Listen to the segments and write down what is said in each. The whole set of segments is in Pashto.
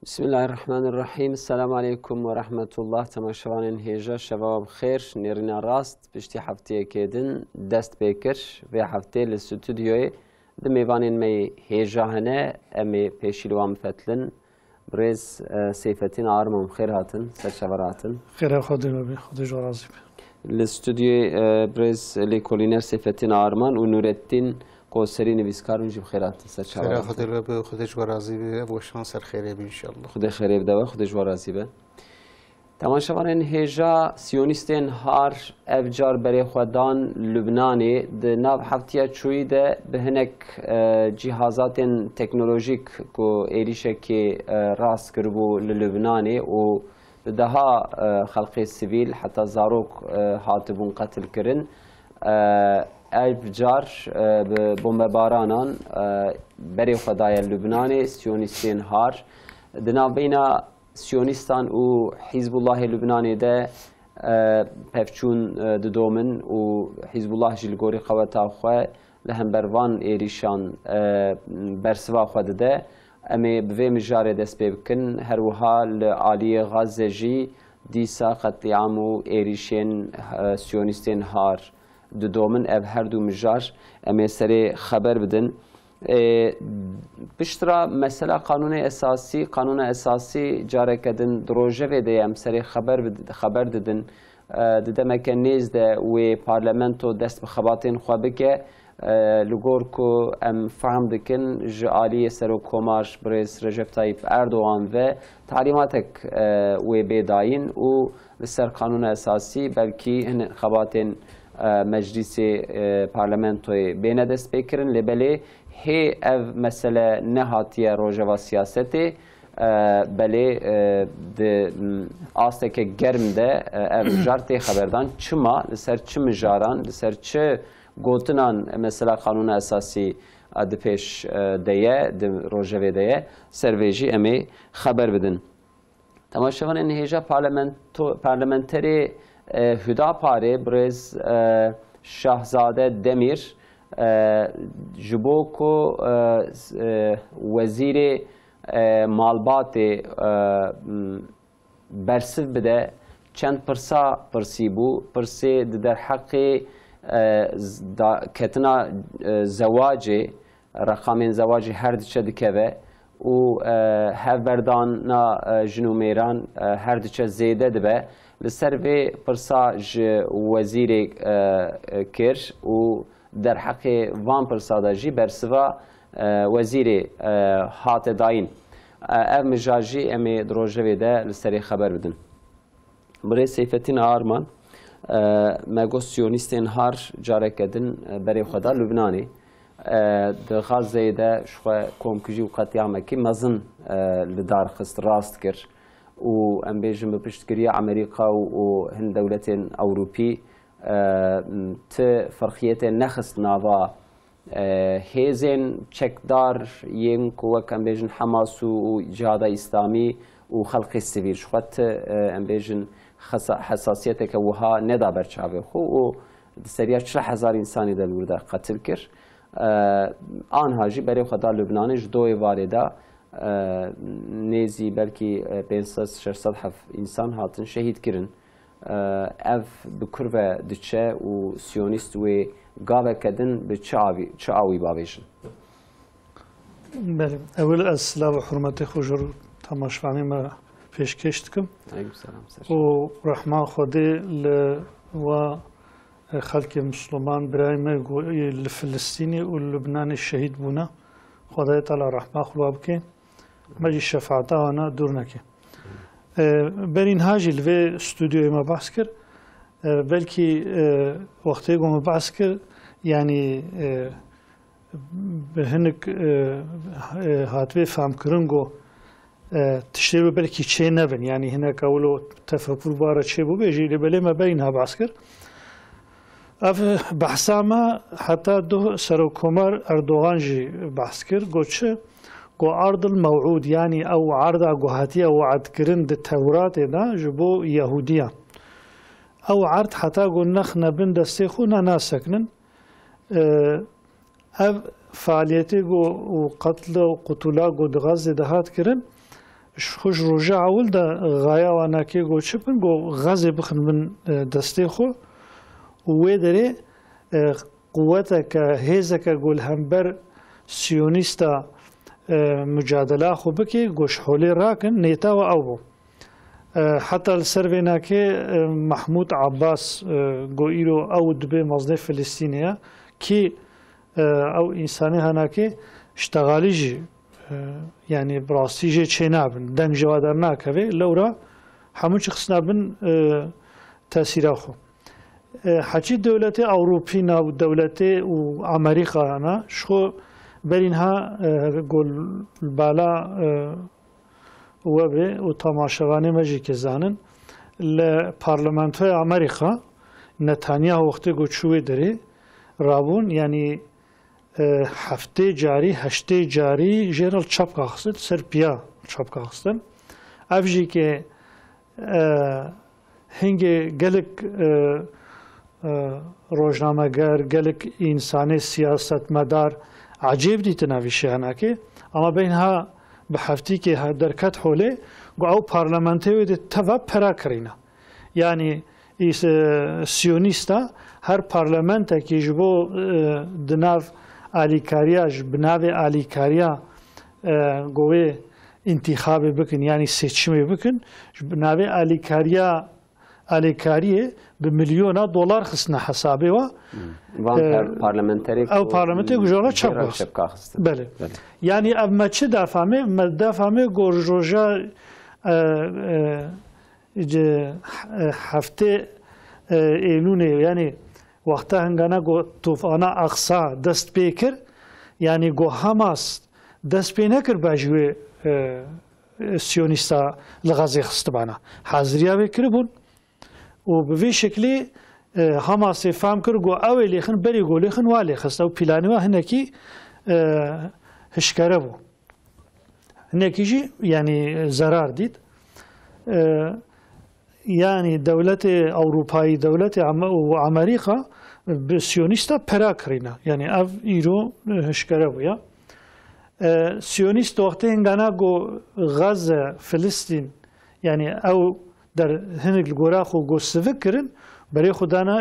بسم الله الرحمن الرحیم. السلام علیکم و رحمت الله. تماشاوان هیجا شباب خیر. نیرنا راست پشتی هفته کدن دست بکر و هفته لستودیوی دمیوانین می هیجا هنه امی پیشیلوام فتلن برز سیفتین آرمم خیر هاتن سرشوراتن خیر خودی ببی خودی جوازی لستودیوی برز لیکولینر سیفتین آرمان و نورتین قوسری نویسکارون جیب خیرات خیر خودی ببی خودی جوازی بی و شان سر خیره بی انشالله خودی خیره بده خودی جوازی به تماشاوان هیجا سیونیستین هار افجار برای خودان لبنانی د ناو هفتیا چوی ده به هنک جهازات تکنولوژیک کو ایریشه که راست کربو لبنانی و دها خلقی سیویل حتی زاروک هاتبون قتل کرن افجار بمبارانان برای خدای لبنانی سیونیستین هار د ناو بینا سیونیستان و حزب الله لبنانی ده پفچون ددومن و حزب الله جلگوری قوتا خواه لهم بروان ایریشان برسوا خود ده امی بوی مجاره دست بکن هر وها لعالی غزه جی دیسا قتلیعام و ایریشین سیونیستین هار ددومن اف هر دو مجار امی سری خبر بدن بشترا مثلا قانون اساسی جاره کردن دروژه و دیم سری خبر دادن دادم که نیزده و پارلمانتو دست به خباتین خوابه که لگور کو ام فهم دکن جالی سرو کماش برز رجب طیب اردوغان و تعلیماتک و بیداین و لسر قانون اساسی بلکی هن خباتین مجلس پارلمانتوی بین دست بکرن لبلی هی اف مسئله نهاتیه روجوا سیاستی بله د آسته که گرم ده اف جارتی خبردان چما لسر چه مجاران لسر چه گوتنان مثلا قانون اساسی د پیش دیه د روجوی دیه سرویجی امی خبر بدن تماشاوان این هیجا پارلمنتری هدا پاره برز شاهزاده دمیر جبوکو وزیر مالبات برسف بده چند پرسی بو پرسی در حق کتنا زواج رقم زواج هر دچه دکوه و هفبردان جنو میران هر دچه زیده دبه لسر به پرسا وزیر کرش و در حق وان پرساداجی برسوا وزیر هات داین ام مجاجی امی دروژه ده لسری خبر بدن برای سیفتین آرمان مگو سیونیستین هار جاره کردن برای خدا لبنانی در غزه ده شخوا کمکجی و قطعامه که مزن لدار خست راست کرد و ام بیجم بپشتگیری امریکا و هند دولت اوروپی ت فرخیت نخست ناوا هیزن چکدار یم کوک ام بیجن حماس و جهاد اسلامی و خلق سیویل شخوت ام بیجن حساسیت که وها ندا برچاوه خو و سریع 40,000 انسانی در ورده قتل کر آنها جی برای خدا لبنانش دوی وارده نیزی بلکی 500-600 انسان هاتن شهید کرن اف بکرو دچه و سیونیست و گاوه کدن به چه آوی باویشن بله اول از سلام و حرمت خوشر تماشاوانی ما پیشکش کم و رحمان خودی و خلق مسلمان برای ما لفلسطینی و لبنان شهید بونا خدای تعالی رحمه خلواب که مجی شفاعته آنها دور نکه بر این هاجی لوی استودیوی ما بحث کرد بلکی وقتی ما بحث کرد یعنی به هنک هاتوی فهم کرنگو تشتری بلکی چه نبن یعنی هنک اولو تفکر باره چه بو بیجی لبلی ما بر اینها بحث کرد اف بحثا ما حتی دو سروکمار اردوغان جی بحث کرد گوچه گو عرض الموعود یعنی او عرض گوهاتی وعد کرن د تورات دا جبو یهودیان او عرض حتی گو نخ نبن دستی خو ناسکنن اف فعالیتی گو قتل و قتلا گو دغاز دهات کرن خوش روژه اول دا غایا و ناکی گو چپن گو غازی بخن من دسته خو و داره قوته که هیزه که گل همبر سیونیستا مجادله خو بکی گوش حولی راکن نیتا و او بو حتی السروینا که محمود عباس گو ایرو او دبی مزده فلسطینیه کی او انسانی هنا که اشتغالی جی yani براستیجه چه نبن دنگ جوادر نکوه لورا همون چه خصنا بن تأثیر خو حتی دولت اروپی و دولت و امریکا انا شو برینها گل بالا و به و تماشاگانی مجی که زنن لپارلمانتوی امریکا نتانیاهو وقتی گوچوی داره رابون یعنی هفته جاری هشته جاری جنرال چاپ کاخست سرپیا چاپ کاخستن افجی که هنگ گلک روزنامه‌گر گلک انسانی سیاست مدار عجیب دیت نویشه هنگه که اما بینها به هفته که درکت حوله گو او پارلمانتی ویده توا پرا کرینا یعنی ایس سیونیستا هر پارلمانتا که جبو دناف آلیکاریاش بناوی آلیکاریا گوه انتخاب بکن یعنی سیچمی بکن بناوی آلیکاریه به میلیون دلار خسنا حسابه و او پارلمانتری گوجالا چپ کاخست بله یعنی اب ما چه دفعه گورجوجا هفته ایلونه یعنی وقتا هنگانا گو توفانا اقصا دست پیکر یعنی گو حماس دست پی نکر باجوی سیونیستا لغازی خستبانا حاضریا بکر بون و به شکلی حماس فهم کر گو اوی لیخن بری گو لیخن والی خست و پیلانی و هنکی هشکره بو هنکی جی یعنی ضرار دید yani devlet Avrupa'yı devlet Amerika Siyonista pera krina yani ev İro hışkara bu ya Siyonist vakti hengana go Gazze Filistin yani ev der hinek gora xo go sıvıkırın beri xudana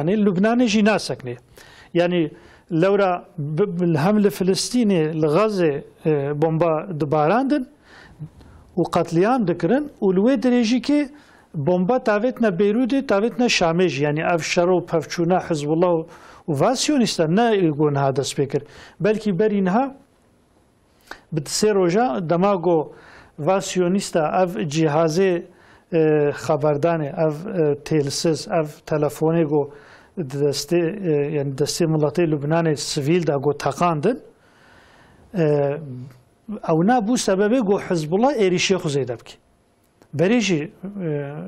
Lübnan'ı jina sakne yani levra hamle Filistin'i Gazze bomba dibarandın و قتلیان دکرن اولوی درجی که بمبا تاویتنا بیروده تاویتنا شامج یعنی افشار و پفچونا حزب الله و واسیونیستان نه ایگون ها دست بکر بلکی بر اینها بتسه روژا دماغو واسیونیستا اف جهازه خبردانه اف تلسز اف تلفونه گو دسته یعنی دسته ملت لبنان سویل دا گو تقاندن او نه بو سببه گو حزب الله ایریشی خوزیده بکی بریجی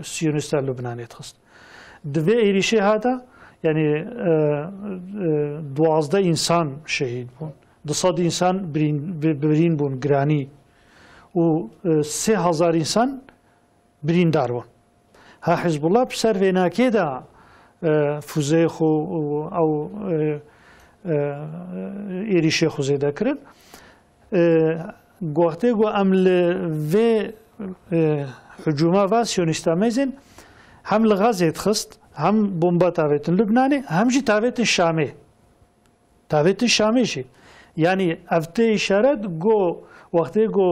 سیونیستان لبنانی تخست دوی ایریشی هادا یعنی 12 انسان شهید بون 200 انسان برین بون گرانی و 3000 انسان بریندار بون ها حزب الله بسر ویناکی دا فوزه خو او ایریشی خوزیده کرد گوهته گو عمل و حجومه و سیونیستا میزن هم لغازه خست هم بمبا تاویتن لبنانی هم جی تاویتن شامی تاویتن شامی شی یعنی افته اشارت گو وقتی گو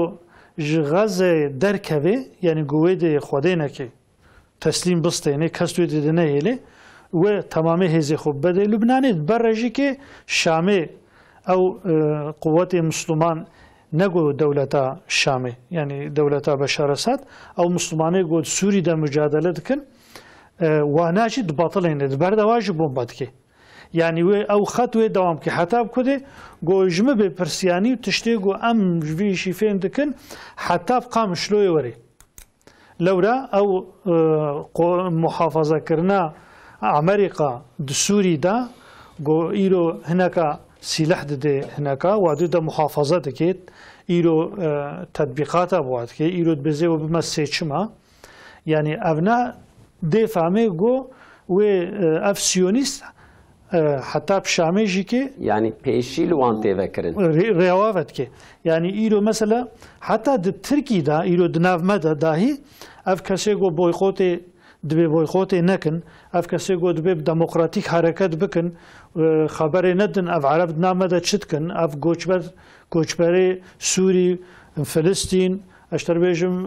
غازه درکوه یعنی گوه ده خوده نکی تسلیم بسته یعنی کستوی ده نهیله و تمامی هزی خوب بده لبنانی برجی که شامی او قوات مسلمان نگو دولتا شامی یعنی دولتا بشار اسد او مسلمانه گو سوری دا مجادله دکن واناجی دباطل اینه دبرد واجی بومباد که یعنی او خطوه دوام که حتاب کده گو جمع به پرسیانی و تشتی گو ام جوی شیفین دکن حتاب قام شلوی وری لورا او محافظه کرنا امریکا دسوری دا گو ایرو هنکا سلاح ده هناك وادو ده محافظة دكيت إيرو تطبيقات أبوات كي إيرو بزي وبمسيتشما يعني أبناء ده فهمه جو و أف سيونيست حتی پشامیجی که یعنی پیشی لوان تیوکرن ریاوت که یعنی ایرو مثلا حتی د ترکی دا ایرو دناو مده داهی اف کسی گو بویخوت دبی بویخوت نکن اف کسی گو دبی دموکراتیک حرکت بکن خبر ندن اف عرب نامده چت کن اف گوچبری سوری فلسطین اشتر بیجم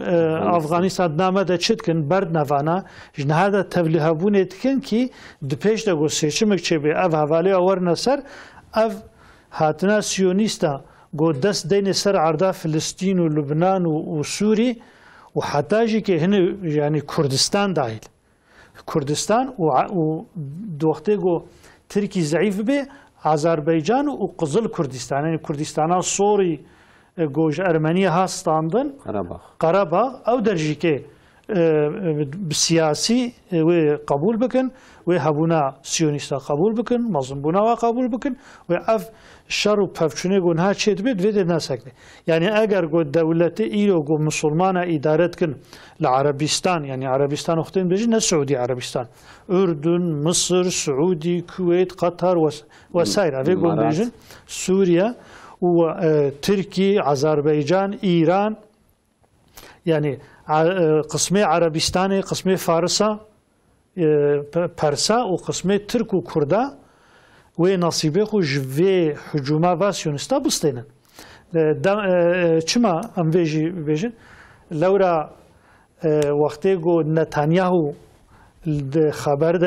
افغانستان نامده چت کن برد نوانا جنهاده تبلیغ بونید کن کی دپیش دا گو سیچمک چه بی اف حوالی آور نصر اف هاتنا سیونیستا گو دست دین سر عرضه فلسطین و لبنان و سوری و حتی جی که هنه یعنی کردستان داخل کردستان و دوخته گو ترکی ضعیف به آذربایجان و قزل کردستان یعنی کردستان سوری گوش ارمنیا هستاندن قرباغ او درجی که سیاسی و قبول بکن و هبونا سیونیستا قبول بکن مظلوم بونا و قبول بکن و اف شر و پفچونه گون ها چید بید وید نسکده یعنی اگر گو دولت ایرو گو مسلمان ادارت کن لعربستان یعنی عربستان اختین بجی نه سعودی عربستان اردن مصر سعودی کویت قطر و سایر اوی گون بجن سوریا و ترکی آذربایجان ایران یعنی قسمه عربستان قسمه فارسا پرسا و قسمه ترک و کردا و نصیبه خو جوی حجومه و سیونستا بستینن چما ام بیجن لورا وقتی گو نتانیاهو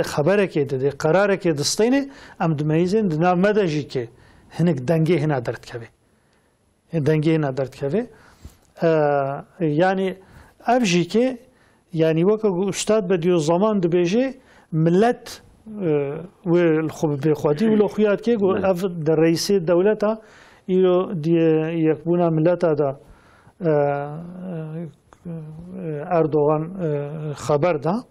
خبره که ده قراره که دستینه ام دمیزن دنا مدجی که هنک دنگه هنا درد کبه دنگه هنا درد کبه یعنی افجی که یعنی وقت استاد بدیو زمان دبیجه ملت و الخب بخوادی و لخیات که گو اف در رئیس دولت ایرو دی یکبونا ملت دا اردوغان خبر دا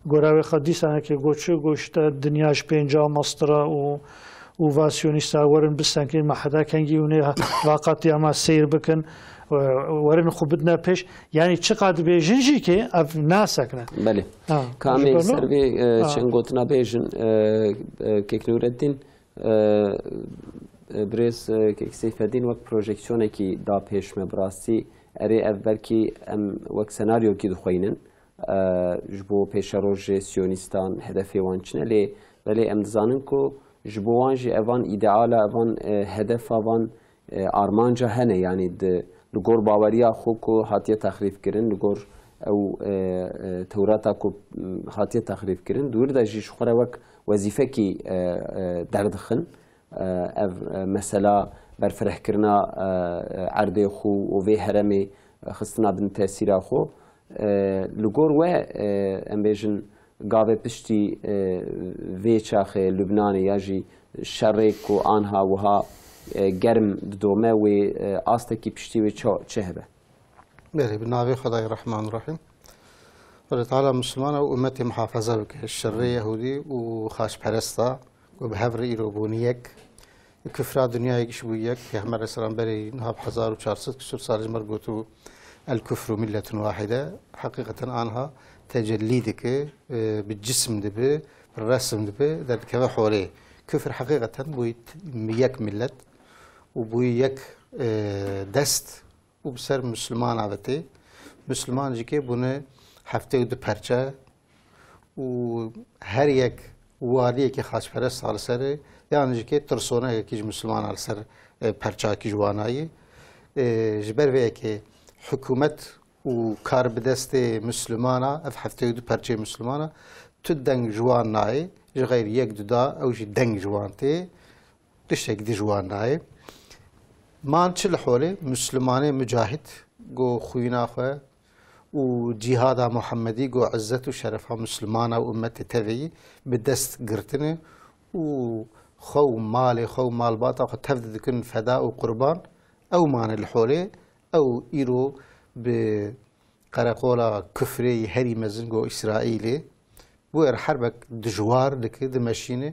گوراوی خدیسانه که گوچه گوشت دنیاش پینجا مسترا و واسیونیستا ورن بستن که محدا کنگی اونه واقعی اما سیر بکن ورن خوب بدنا پیش یعنی چقدر بیجنجی که اف ناسکنه بله کامل سروی چنگوتنا بیجن که نوردین برز که سیفدین وقت پروژکشونه که دا پیش مبراستی اری اول که ام وقت سناریو که دخوینن جبو پیش روز سیونیستان هدفی وانچنه ولی ام دزانن کو جبوان جی اوان ایدئال اوان هدف اوان آرمانجا هنه یعنی لگور باوریا خوب کو هاتیه تخریف کرن لگور او توراتا کو هاتیه تخریف کرن دور دا جی شخوره وک وظیفه کی دردخن او مثلا برفرح کرنا عرضه خو و وی هرمی خستنا بن تأثیر خو لگور و ام بیجن گاوه پشتی وی چاخ لبنان یا جی شرک و آنها وها گرم دومه و آستکی پشتی و چه هبه بله بناوی خدای رحمان رحیم ولی تعالی مسلمان و امت محافظه بکه الشر یهودی و خاش پرستا و به هفر ایروبونی یک کفر دنیا یکش بو یک پیغمبر اسلام بری نهاب 1400 کسور سال مرگوتو الكفر ملة واحدة حقيقة آنها تجليد که بالجسم دبه بالرسم دبه در كذا حواليه كفر حقيقة بوي یک ملت وبوي یک دست وبسر مسلمان عادته مسلمان جيكي بونه هفته و دو پرچه و هر یک والیه که خاص پرست على سره يعني جيكي ترسونه كيج مسلمان على سر پرچه كيج وانایی جبر وی که حکومت و کار بدست مسلمانه اف هفته و دو پرچه مسلمانه تو دنگ جوان نای غیر یک دو دا او جی دنگ جوان تی دشتک دی جوان نای مان چل حوله مسلمانه مجاهد گو خوینا خواه و جهاد محمدی گو عزت و شرفها مسلمانه و امت تبعی بدست گرتنه و خو مال باطا خو تفدد کن فدا و قربان او مان الحوله او ایرو به قرقولا كفري هري مزنگو إسرائيلي بوير حربك دجوار لكي دمشينه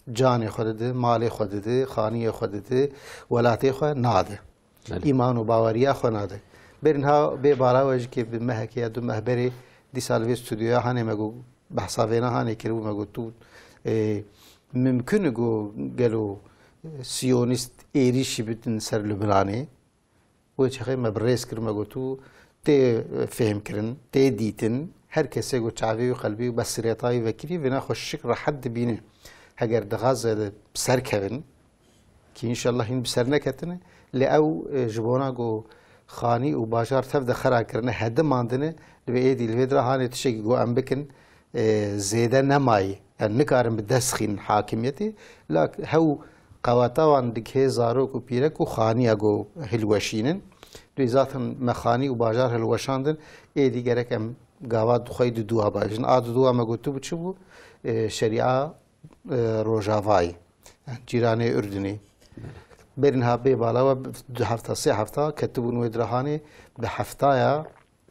جاني خدده مالي خدده خاني خدده ولاتي خد ناده إيمان و باوريا خد ناده برنها ببارا وجه كي بمهك يا دو مهبري دي سالوي استوديو هاني مگو بحثا وينا هاني كرو مگو تو ممکن گو گلو سیونیست ایریشی بتن سر لبنانی و چه مبرز کرد مگو تو تی فهم کردن تی دیتن هر کسی گو چاوی و قلبی و بسریتای وکری و نخوشک راحت بینه اگر دغاز بسر کردن که انشالله این بسر نکتنه لأو جبونا گو خانی و باجار تفد خرا کرنه هده ماندنه لبه ایدی لبه هانه تشکی گو ام بکن زیده نمایی يعني نكارن بدسخين حاكميتي لك هو قواتوان دكه زاروك وبيرك وخاني اگو هلوشينن دوی ذاتن مخانی و باجار هلوشاندن ایدی گرک ام گاوات دخوی دوها باجن آد دوها مگوتو بچه بو شریعه روجاوای جیرانه اردنی برنها بي بالا و هفته سه هفته كتبون ويدرهاني بهفتايا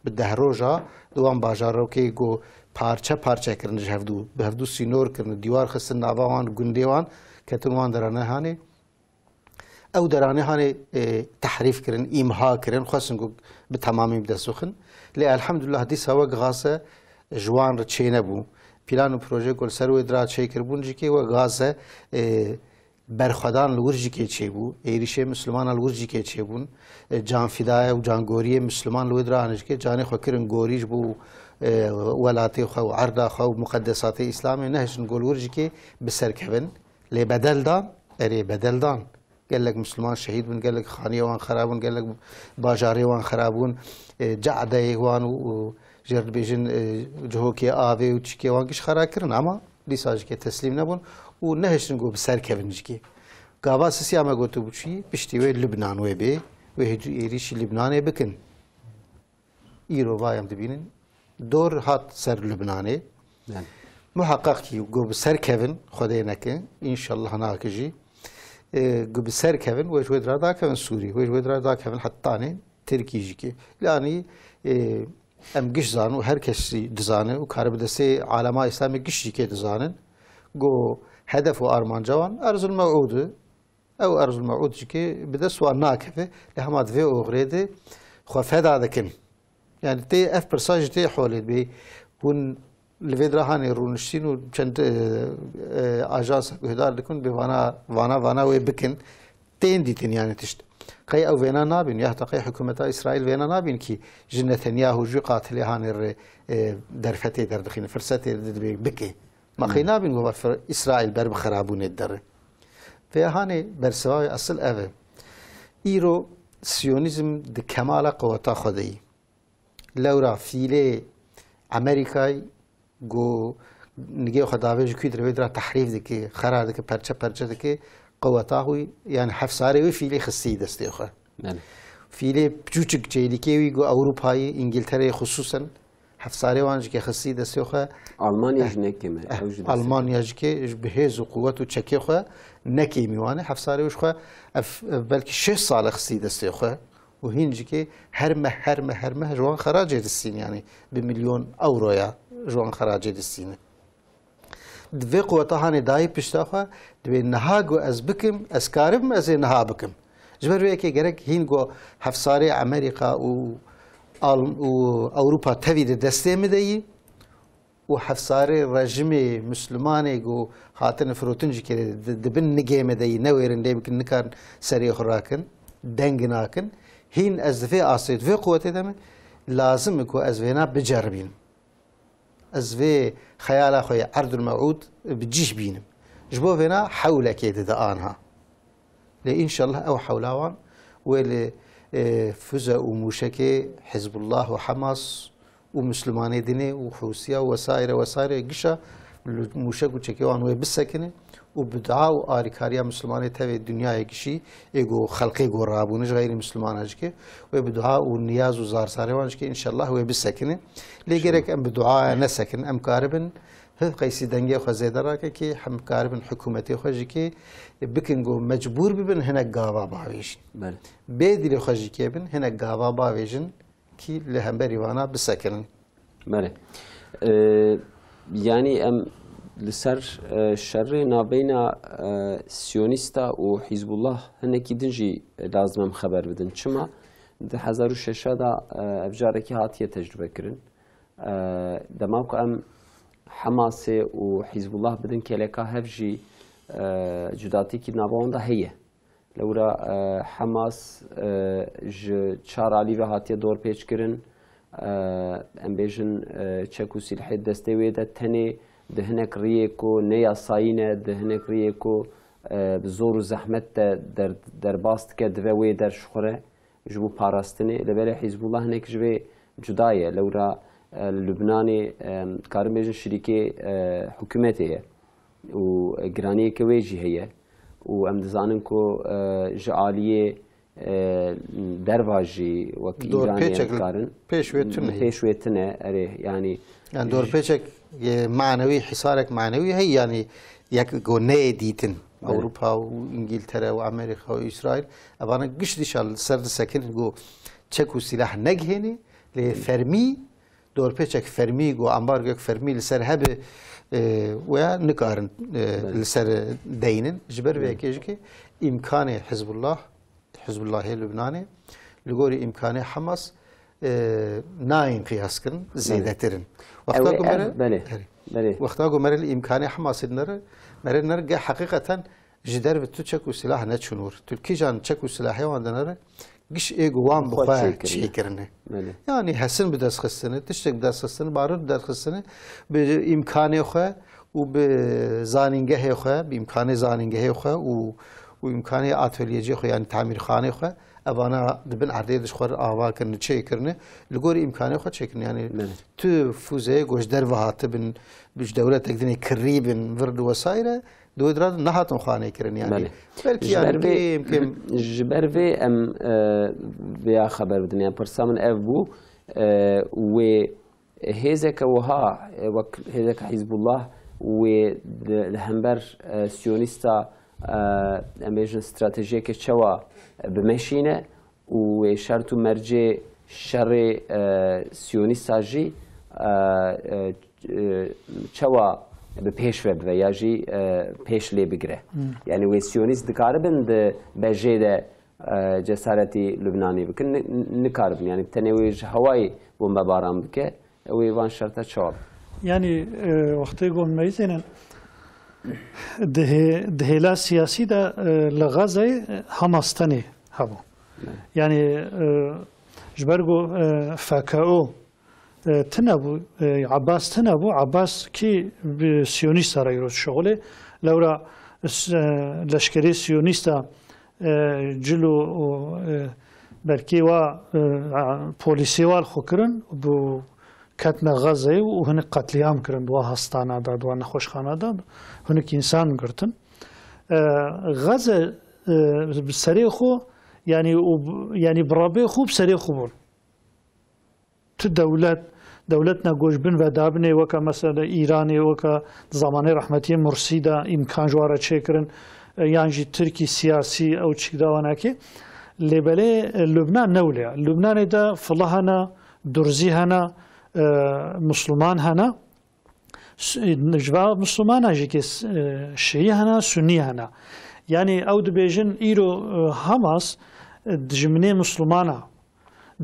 بدهروجا دوام باجارو كي جو پارچه پارچه کرن جهفدو بهفدو سینور کرن دیوار خستن ناوان گندیوان كتبوان درانه هاني او درانه هاني تحريف کرن ایمها کرن خاصن جو بتمامی بده سخن لی الحمد لله دي سوا غاسه جوان رچینه بو پلان و پروژه گل سر ويدرا چي کربون جكي و غاسه برخدان لورجی که چه بود، ایریشه مسلمان لورجی که چه بود، جان فدای و جان گوری مسلمان لود رانش که جان خکرن گوریش بود، ولاتی خو عرض خو مقدسات اسلامی نهشن گل ورجی که بسر کبن، لی بدل دان، بدل دان، قال لك مسلمان شهيد بن قال لك خانية وان خرابون قال لك باجاري وان خرابون جعده وان وجرد بيجن جهوكي آوي وتشكي وان كش خراكرن أما ليساج كي تسليم نبون ونهشن جو بسر كفنجكي قابا سيا ما قلت بشي بشتوي لبنان وبي وهجو إيريش لبنان بكن إيرو بايم تبينن دور هات سر لبناني محقق كي جو بسر كفن خدينك إن شاء الله هناكجي جو بسر كفن ويش ودرا دا كفن سوري ويش ودرا دا كفن حتاني تركي جيكي لاني ام قش زانو هر كسي دزانه وكارب دسي عالما اسلامي قش جيكي دزانن جو هدف وارمان جوان ارز الموعود او ارز الموعود جيكي بدس واناكفه لهما دفي اوغريدي خو فدا دكن يعني تي اف برساج تي حولت بي بون لفيدرا هاني رونشتين وچند اجاس هدار دكن بوانا وبكن تين ديتن يعني تشت قي او فينا نابين يهتقي حكومة اسرائيل فينا نابين كي جن نتنياهو جو قاتل هاني درفتي دردخين فرستي بكي ما خي نابين هو اسرائيل بر بخرابون الدر فهاني برسواي اصل اوه ايرو سيونيزم د كمال قوتا خدي لورا فيلي امريكاي جو نجي خداوي جو كيدر ويدرا تحريف دكي خرا دكي پرچه دكي قوتا هوي يعني حفصاري وي فيلي خصي دستيخه نعم فيلي بچوچك جيليكي وي جو اوروباي انجلترا خصوصا حفصاري وانج كي خصي دستيخه المانيا جنكيمه المانيا جكي بهز قوته تشكيخه نكي ميوانه حفصاري وش خو بلكي 6 سال خصي دستيخه وهينجكي هرمه جوان خراج السين يعني بمليون اورو يا جوان خراج السين دفي قوتا هاني داي بشتاخه دبي نهاغو از بكم از كارب از نها بكم جبر ويكي غرك هينغو حفصاري امريكا و اوروبا تفيد دستي مدي وحفصاري رجمي مسلماني جو هاتن فروتنج كي دبن نجي مدي نويرن دي يمكن نكان سري خراكن دنگناكن هين از في اسيد في قوته دم لازم يكون از فينا بجربين از في خيال اخويا عرض الموعود بتجيش بينم جبو فينا حول اكيد دانها لان شاء الله او حولاوان ويل فزا وموشكي حزب الله وحماس ومسلماني ديني وحوسيا وسائر قشا موشك وشكيوان وبسكنه وبدعاء وآريكاريا مسلماني تبع الدنيا يكشي يجو خلقي جو رابونج غير مسلمان أجكي وبدعاء والنياز وزار ساريوان أجكي إن شاء الله وبسكنه ليجرك أم بدعاء نسكن أم كاربن قيسي دنجي خزيدة راك كي هم كاربن حكومتي خجكي بكنجو مجبور ببن هنا جاوا باويجن بدري خجكي بن هنا جاوا باويجن كي لهم بريوانا بسكنن بله يعني أم لسر شر نابينا سيونيستا وحزب الله هنكي دنجي لازم خبر بدن چما ده 2006 دا افجاركي هاتيه تجربه كرن دماغ ام حماس وحزب الله بدن كلكا هفجي جداتی کی نباونده هیه لورا حماس ج چارالی و هاتی دور پیچ کرن ام بیشن چکو سلاح دسته ویده تنی دهنک ریکو نیا ساینه دهنک ریکو زور و زحمت در باست که دوی در شخوره جبو پاراستنی لبر حزب الله هنک جبه جدایه لورا لبنانی کارم بیشن شریک حکومتیه و گرانی که ویجی هیه و ام دزانن کو جعالیه درواجی و ایرانی کارن پیشویتنه اره یعنی دور پیچک معنوی حصارك معنوي هي يعني يك جوني ديتن اوروبا وانجلترا وامريكا واسرائيل ابانا قش ديشال سرد سكن جو تشكو سلاح نجهني لفرمي دور پیچک فرمي جو امبارجو فرمي لسر هب ونقارن لسر دينن جبر ويكيجكي امكان حزب الله اللبناني لغوري امكان حماس ناين قياس كرن زيادة ترن وقتا قمر الإمكان حماس نرجع حقيقة جدار بتوشك وسلاح نتشنور تركي جان تشك وسلاحي وعندنا قش إيجوان بخوا شيء كرنه يعني حسن بدرس خسنة تشتك بدرس خسنة بارود بدرس خسنة بإمكانه خوا وبزانينجه خوا بإمكان زانينجه خوا وإمكانه أتوليجه خوا يعني تعمير خانه خوا أبانا دبن عديدش خور آوا كرنه شيء كرنه لقول إمكانه خوا شيء كرنه يعني تو فوزه جوش در وهات بن بج دولة تقدرني كريبن ورد وسائره دو دراد نهاتم خانه كرنه يعني بلكي يعني يمكن جبر في أم بيا خبر بدنيا برسامن أبو و هذاك وها هذاك حزب الله والهمبر سيونيستا اميجن استراتيجيه كشوا بمشينه وشرط مرجع شر سيونيستا جي شوا بپیش و بیاجی پیش لی بگره یعنی و سیونیست دکاربن بجید جسارتی لبنانی بکن نکاربن یعنی تنویج هوایی بوم باران بکه و وان شرطه چوب یعنی وقتی قوم میزنن دهلا سیاسی دا لغزه هماستنی هبو یعنی جبرگو فکاو تنابو عباس تنابو عباس كي بسيونيستا رايرو شغله لورا لشكري سيونيستا جلو بركي وا بوليسي وال خكرن بو كتم غزه وهن قتليام كرن دوا هستانا دا دوا نخوشخانه دا هنك انسان قرتن غزه بسري خو يعني برابي خو بسري خو بول دولتنا گوش بن و دابنه وکا مثلا ایرانی وکا زمانه رحمتی مرسی دا امکان جواره چه کرن یعنی ترکی سیاسی او چی داوانه که لبله لبنان نولیا لبنان دا فله هنا درزی هنا مسلمان هنا جواب مسلمان هجی که شیعی هنا سنی هنا یعنی او دبیجن ایرو حماس دجمنه مسلمانه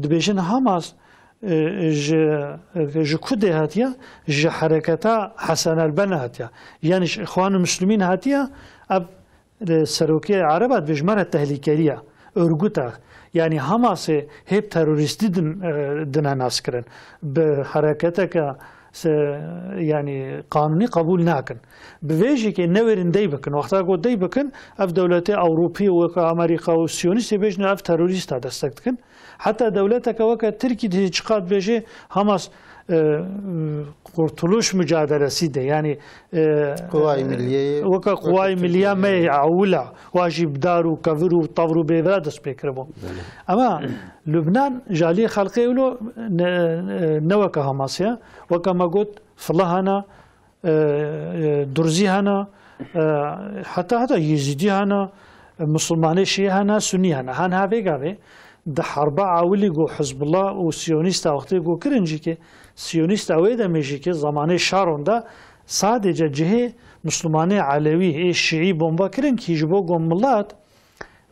دبیجن حماس ج كده هاتيا ج حركتا حسن البنا هاتيا يعني اخوان المسلمين هاتيا اب سروكي عربات بجمره التهليكيه ارغوتا يعني حماس هيب تيروريستي دنا ناسكرن بحركتك يعني قانوني قبول ناكن بفيجي كي نورن ديبكن وقتا قد ديبكن اف دولتي اوروبي وامريكا والسيونيستي بيجنا اف تيروريستا دستكتكن حتى دولتك وكا تركي دي çıkart بيجي حماس قرطلوش mücadelesi de yani وكا قواي ملية ما يعولا واجب دارو كفرو طفرو بيفادس بيكربو اما لبنان جالي خلقي ولو نوكا حماسيا وكا ما قلت فلهنا درزي هنا حتى يزيدي هنا مسلماني شيعي هنا سني هنا هان هافي قاوي ده حرب عاولي جو حزب الله وسيونيستا وقتی جو کرنجی که سیونیست اویده میشی که زمانه شارون ده sadece جهه مسلمانه علوی ای شیعی بمبا کرن که جبو گو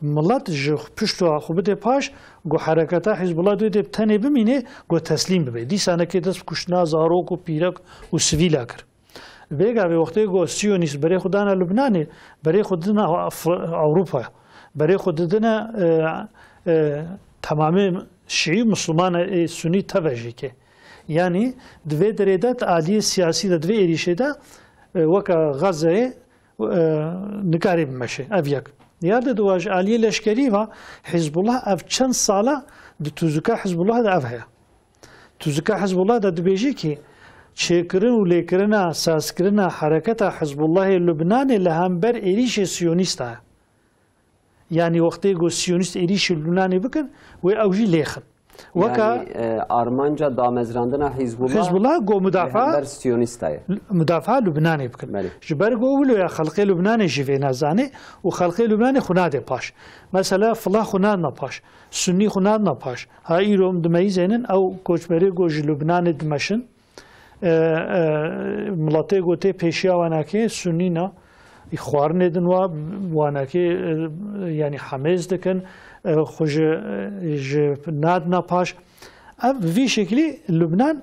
ملت جو پشتو خوبه پاش گو حرکتا حزب الله دویده بتنه بمینه گو تسلیم ببه دی سانه که دست کشنا زاروک و پیرک و سویلا کر بێگا بێ وەختەی گۆ سیۆنیست بەرێ خوددانە لوبنانێ بەرێ خوددنە ئەوروپا بەرێ خوددنە تەمامێ شیعی مسلمانە سونی تەڤەژێکێ یعنی دوێ دەرێدات ئالیە سیاسی دە دوێ عێریشێدا وەکە غەزەیە نکارێ بمەشێ ئەڤ یەک یادە دواژ ئالیە لەشکەریوە حیزبوڵڵا ئەڤ چەند ساڵە توزوکە حیزبوڵڵادا ئەڤ هەیە توزوکە حیزبوڵڵادا دەبێژێکی چێکردن و لێکردنە سازکردنە حرەکەتە حیزبوڵڵاهی لوبنانێ لە هەمبەر عێریشی سیۆنیستە یعنی وەختەی گۆ سیۆنیست عێریشی لوبنانێ بکەن وێ ئەوژی لێخن وەکە ئارمانجا دامەزراندنە حیزبوڵڵا گۆ مدافع لوبنانێ بکەن ji ber گۆ ویلۆیە خەڵقی لوبنانێ ژی vê nazanê û xelqê Lubnanê xwe nade paş mesela fila xwe nadina paş Sunnî xwe nadina paş ha îro dimeyîzênin ew koçberê gò ji Lubnanê dimeşin miletê gò tê pêşiya wanakê Sunnîna xwarinê din wa wanakê yanî hemêz dikin xwe ji nadina paş ev vî şeklî Lubnan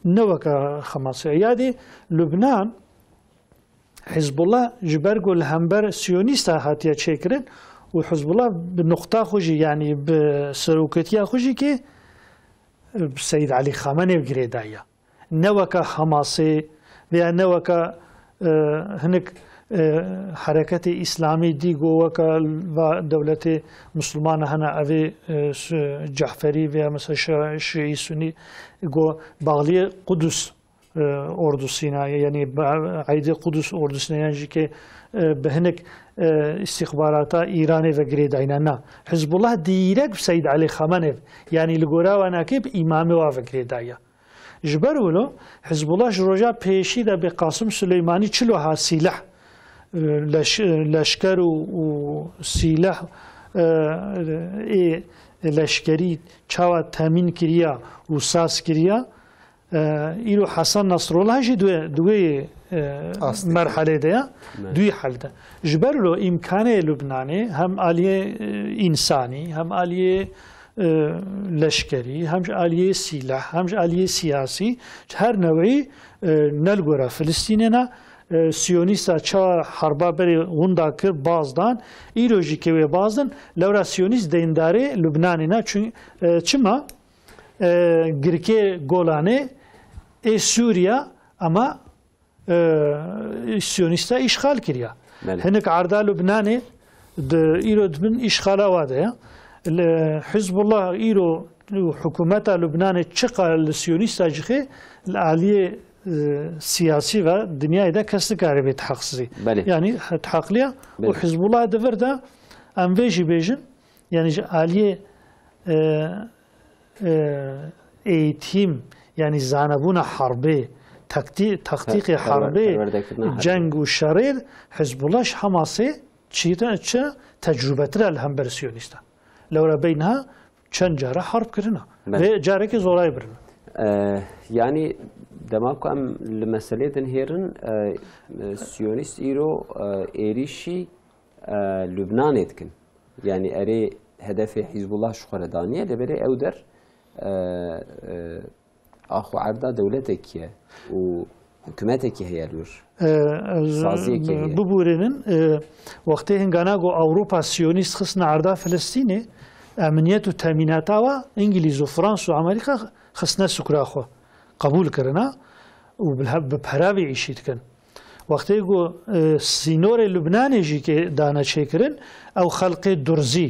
ne weke Xemasê yadê Lubnan Hizbullah ji ber ku li hember Siyonîsta hatiye çêkirin û Hizbullah bi nuqta xwe jî yanî bi seroketiya xwe jî kê Seyyid Alî Xamenev girêdaye ne weke Hemasê veya ne weke hinek حرکت اسلامی دی گو وکا و دولت مسلمان هنه اوی جعفری و مثلا شیعی سنی گو باغلی قدس اردوسینا یعنی عید قدس اردوسینا یعنی که به هنک استخباراتا ایرانی و گریداینا نه حزب الله دیرک سید علی خامنه یعنی لگورا و ناکب امام و گریدایا جبر ولو حزب الله جروجا پیشی ده به قاسم سلیمانی چلوها سلاح لشکر و سلاح لشکری چاوا تامین کریا و ساز کریا ایرو حسن نصرالله جی دوی مرحله ده دوی حل ده جبر له امکان لبنانی هم عالیه انسانی هم عالیه لشکری هم عالیه سلاح هم عالیه سیاسی هر نوعی نلگوره فلسطینینا سیونیستا چا حربا بری وندا کر بازدان ایروجی که و بازدن لورا سیونیست دینداری لبنانی نه چما گرکه گولانه سوریا اما سیونیستا اشغال کریا هنک عرضه لبنانی ایرو دبن اشغال واده حزب الله ایرو حکومت لبنان چقدر سیونیستا جخه العالیه سیاسی و دنیای ده کس نکاره به تحقیقی یعنی تحقیقیه و حزب الله دور ده امویجی بیشن یعنی عالیه ایتیم یعنی زانبون حربی تکتیک حربی جنگ و شریر حزب الله حماسه چه تجربه تر الهم برسیونیستا لورا بینها چند جاره حرب کردن و جاره که زورای برن yani demek am mesele denherin Siyonist İro erişi Lübnan etkin yani eri hedefi Hizbullah şuharedaniye de beri evder ahu arda devletekiye u hükümetekiye heyerur bu burenin vakti hengana go Avrupa Siyonist kısmı arda Filistin'e emniyet ve teminata ve İngiliz ve Fransa ve Amerika خصنا سكرا خو قبول كرنا وبهراوي عيشيت كن وقت يقول سينور لبناني جي كي دانا شيكرن او خلقي درزي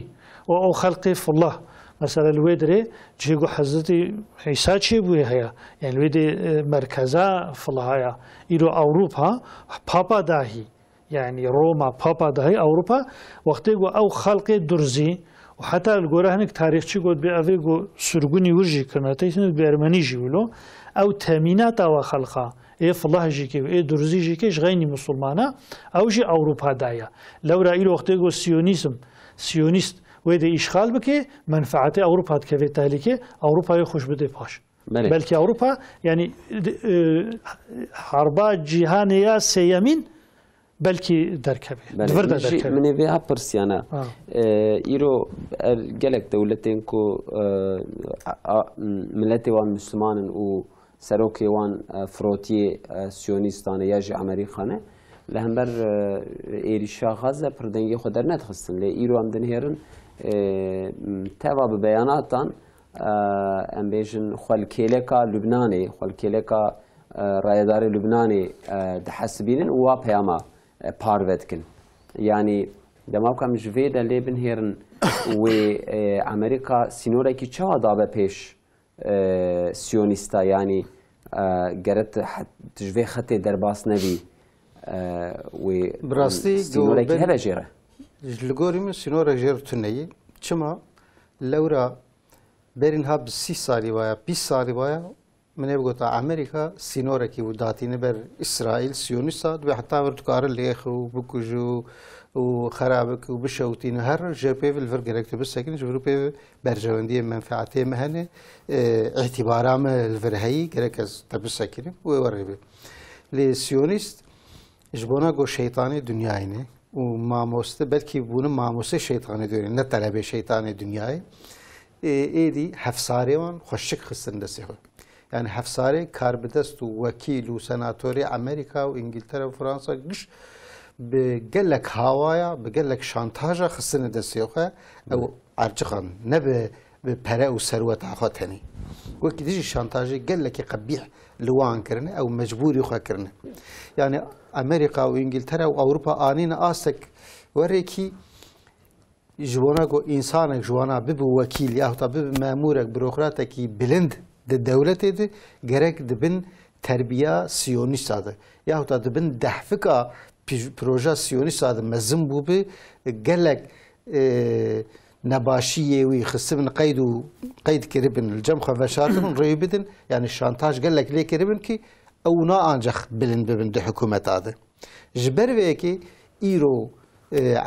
او خلقي فالله مثلا الويدري جيقو حزتي عيسى شيبوي هيا يعني الويدي مركزا فالله هيا إلو أوروبا بابا داهي يعني روما بابا داهي أوروبا وقت يقول او خلقي درزي وحتى الجورا هناك تاريخي قد بأفي جو سرقوني وجي كنا تيسن بأرماني جيولو أو تأمينات أو خلقها إيه فالله جيكي إيه درزي جيكي غيني مسلمانا أو جي أوروبا دايا لو رأي وقت جو سيونيست ويدي إشغال بكي منفعة أوروبا تكفي تاليكي أوروبا يخش بدي باش بلكي أوروبا يعني حربا جهانية سيامين belki derkebe. Dvrda derkebe. Mene veha Persiana. İro gelek devletin ku milleti wan Müslümanın u سروکی وان فروتی سیونیستانه یا جی امریکانه لهمبر ایریشا غزه پردنگی خود در ندخستن لی ایرو هم دنهیرن توا به بیاناتان ام بیشن خالکیلکا لبنانی خالکیلکا رایدار لبنانی دحسبینن و پیاما پاروت کن یعنی دما کم جوی در لیبن هیرن و امریکا سینوره کی چه دابه پیش سیونیستا یعنی گرت تجوی خطی در باس نبی و براستی سینوره کی هلا جیره لگوری سینوره جیر تنهی چما لورا برین ها 30 سالی وایا 20 سالی وایا من بقول أمريكا سينورة كي وداتين بر إسرائيل سيونيسات وحتى برتقار الليخ وبكوجو وخرابك وبشوتين هر جبهة في الفرق بس ساكن جبرو بي برجواندية منفعتي مهنة اعتبارام الفرهي كركز تبس ساكن ووربي لسيونيست جبونا جو شيطاني دنياينه وماموسته بلكي بونه ماموسه شيطاني دنيا نطلب شيطاني دنياي إيدي حفصاريون خوشك خسرن دسيه يعني حفصاري كاربدست وكيل وسناتوري أمريكا وإنجلترا وفرنسا قش بقلك هوايا بقلك شانتاجا خسرن دسيه أو عرجقان نب ببراء وثروة عخاتني وقت تيجي شانتاجي قلك قبيح لوان كرنه أو مجبور يخا كرنه يعني أمريكا وإنجلترا وأوروبا آنين آسك وريكي جوانا جو إنسانك جوانا ببو وكيل ياهو بب مامورك بروقراتك بلند الدولة دي جرك دبن تربية سيونيست هذا ياهو دبن دحفكا بروجا سيونيست هذا مزم بوبي قالك نباشية ويخصبن قيد كربن الجم خفاشاتن ريبدن يعني الشانتاج قالك ليه كربن كي أو نا أنجخ بلن ده حكومة هذا جبر ويكي إيرو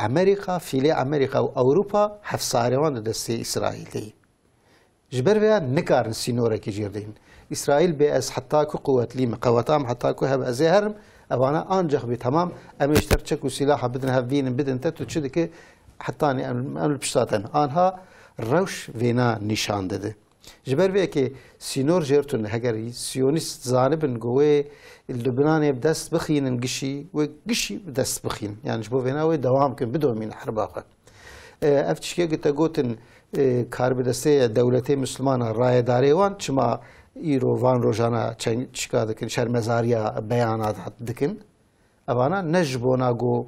أمريكا فيلي أمريكا وأوروبا حفصاريوان دستي إسرائيل دي جبر ويا نكارن سينورة كجيردين إسرائيل بأس حتىكو قوة ليم قواتام حتىكو هب أزهرم أبانا أنجخ بتمام أمشترشك وسلاح بدن هفين بدن تتو تشدك حتىني أمل بشتاتن آنها روش فينا نشان ده جبر ويا كي سينور جيرتون هجري سيونيست زانبن جوه اللبناني بدست بخين قشي وقشي بدست بخين يعني جبو فينا ودوام كن بدو من حرباقة أفتش قلت قوتن کار بدسته دولت مسلمان رای داری وان چما ایرو وان روزانه چیکار دکن شرمزاریا بیانات دکن ابانا نجبونا جو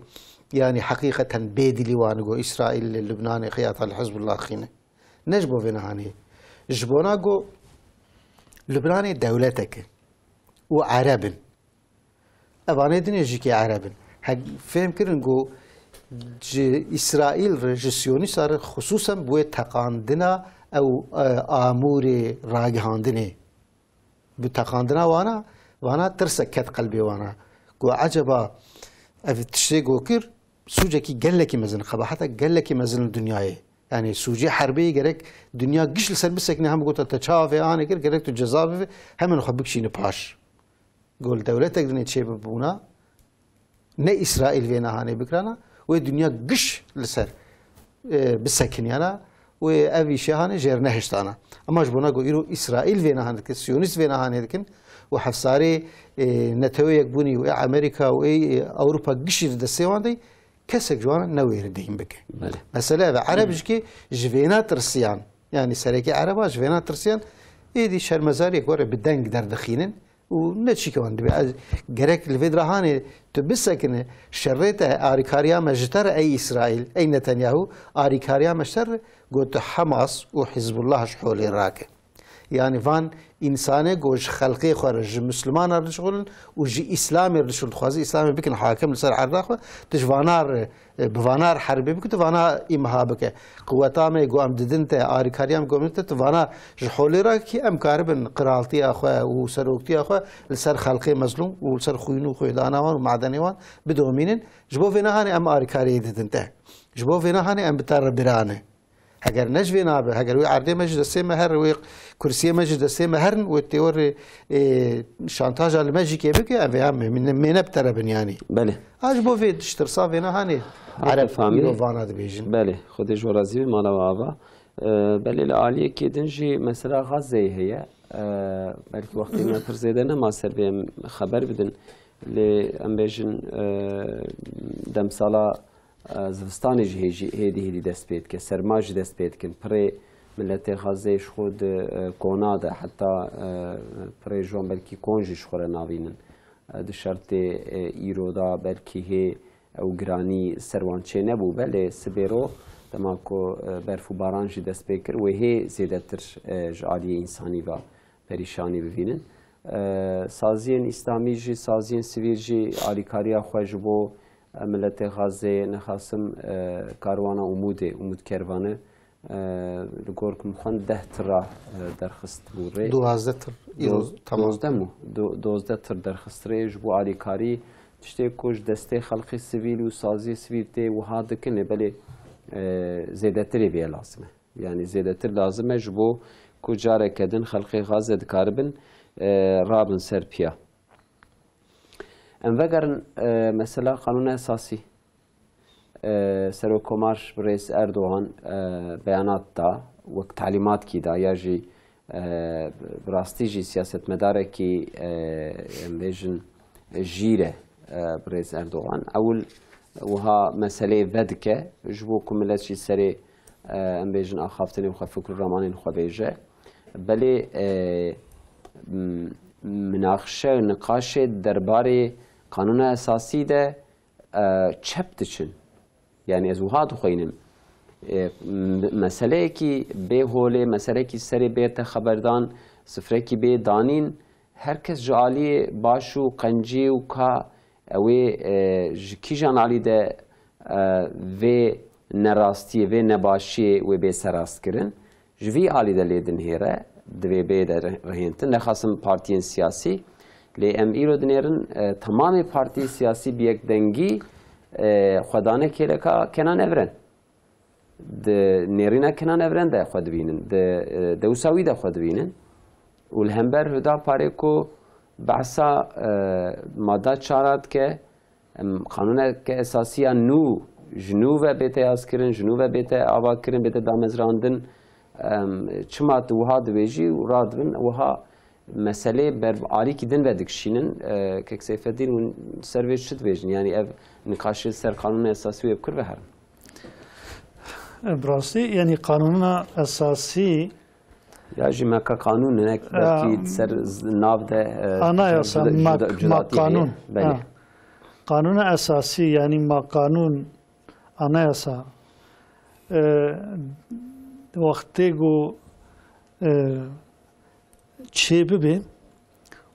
يعني حقيقة بيدلي وانجو إسرائيل لبنان خياطة الحزب الله خينه نجبو فينا هاني جبونا جو لبنان دولتك وعرب ابانا دنيا جيكي عرب فهم كرن جو إسرائيل رجسيوني صار خصوصا بوي تقاندنا أو آمور راجهاندنه بتقاندنا وانا ترسك كت قلبي وانا قو عجبا أفتشي قو كير سوجة كي قال لك مزن قباحتك قال لك مزن الدنيا يعني سوجي حربي جرك دنيا قش لسر بسكني هم قلت تشافي أنا كير جرك تجزافي هم نخبك شيء نباش قول دولتك دنيا شيء ببونا نه إسرائيل فينا هاني بكرنا ودنيا قش لسر بسكني أنا وأبي شهانة جير نهشتانا أما جبنا قويرو إسرائيل فينا هانك سيونيست فينا هاني لكن وحفصاري نتوي يقبوني وأمريكا وأوروبا قش الدسيوان دي كسك جوانا نوير دين بك مثلا عرب جكي جفينات رسيان يعني سريكي عربا جفينات رسيان إيدي شرمزاري يقول بدنك در دخينن ونتشي كمان دبي جرك الفيدرا هاني تبسكن شريته أريكاريا مجتر أي إسرائيل أي نتنياهو أريكاريا مجتر قلت حماس وحزب الله شحول الراكه يعني فان إنسانه جوج خلقي خارج مسلمان رجل وجي إسلامي رجل خوازي إسلامي بكن حاكم لسر عراق تجوانار بوانار حربي بك توانا إمهابك قواتامي جو أم ددنت أريكاريام جو أمت توانا جحولي راكي أم كاربن قرالتي أخوة وسروكتي أخوة لسر خلقي مظلوم ولسر خوينو خويدانوان ومعدنيوان بدومينن جبو فينا هاني أم أريكاري ددنت جبو فينا هاني أم بتر برانه هجر نجفي نابه هجر وي عردي مجد السيمة هر وي كرسي مجد السيمة هرن وتيور شانتاج على المجيك يبكي أبيام من نبتر بنياني بله عجبو في تشتر صافينا هاني عرب فامي فانا دبيجن بله خدي جورازي مالا وابا بله العالية كدنجي مثلا غزة هي بلکه وقتی نتر زیده نما سر بیم خبر بدن لی ام بیجن دم سالا زوستانی هیدی دست بید که سرماج دست بید کن پره ملت خازیش خود کوناده حتی پره جوان بلکی کنجش خوره ناوینن ده شرط ایرودا بلکی هی او گرانی سروانچه نبو بله سبیرو دما کو برفو بارانجی دست بکر و هی زیده تر جعالی انسانی و پریشانی ببینن سازین اسلامی جی سازین سویر جی آلیکاریا خوش بو ملت غزه نخاسم کاروانا امود کروانه لگورکم خوان 10 تر درخست بوره 12 تر 12 تر درخست ریج بو آلیکاری تشتی کش دسته خلقی سویل و سازی سویر تی و ها دکنه بله زیده تری بیه لازمه یعنی زیده تر لازمه جبو کجاره کدن خلقی غزه دکاربن رابن سر پیا ام وگرن مثلا قانون اساسی سروکومار رئیس اردوغان بیانات دا وقت تعلیمات کی دا یا جی براستی جی سیاست مداره کی بیجن جیره رئیس اردوغان اول وها مسئله ودکه جبو کملت جی سری ام بیجن آخافتنی و فکر رامانی خو بیجه بله مناقشه نقاش درباره قانون اساسی ده چپ دچن یعنی از وها دخوینم مسئله کی به حوله مسئله کی سری بیت خبردان سفره کی به دانین هر کس جعالی باشو قنجی و کا اوی کی جانالی ده و نراستی و نباشی و به سراست کرن جوی عالی ده لیدن هیره دوی به در رهینتن نخواستم پارتیین سیاسی لی ام ایرو دنیرن تمام پارتی سیاسی بیک دنگی خودانه کلکا کنان اورن ده نیرینا کنان اورن ده خود بینن ده دوساوی ده خود بینن والهمبر هدا پاره کو بحثا ماده چارات که قانون که اساسی نو جنوب بیت اسکرین جنوب بیت آباد کرن بیت دامزراندن چما وها دویجی و رادبن وها مسئله بر عاری کی دن ودکشینن که سیفدین و سرویس شد ویجن یعنی اف نقاش سر قانون اساسی و بکر به هر براستی یعنی قانون اساسی یا جی مکا قانون نه که سر ناو ده آنایسا ما قانون قانون اساسی یعنی ما قانون آنایسا وقتی گو چه ببه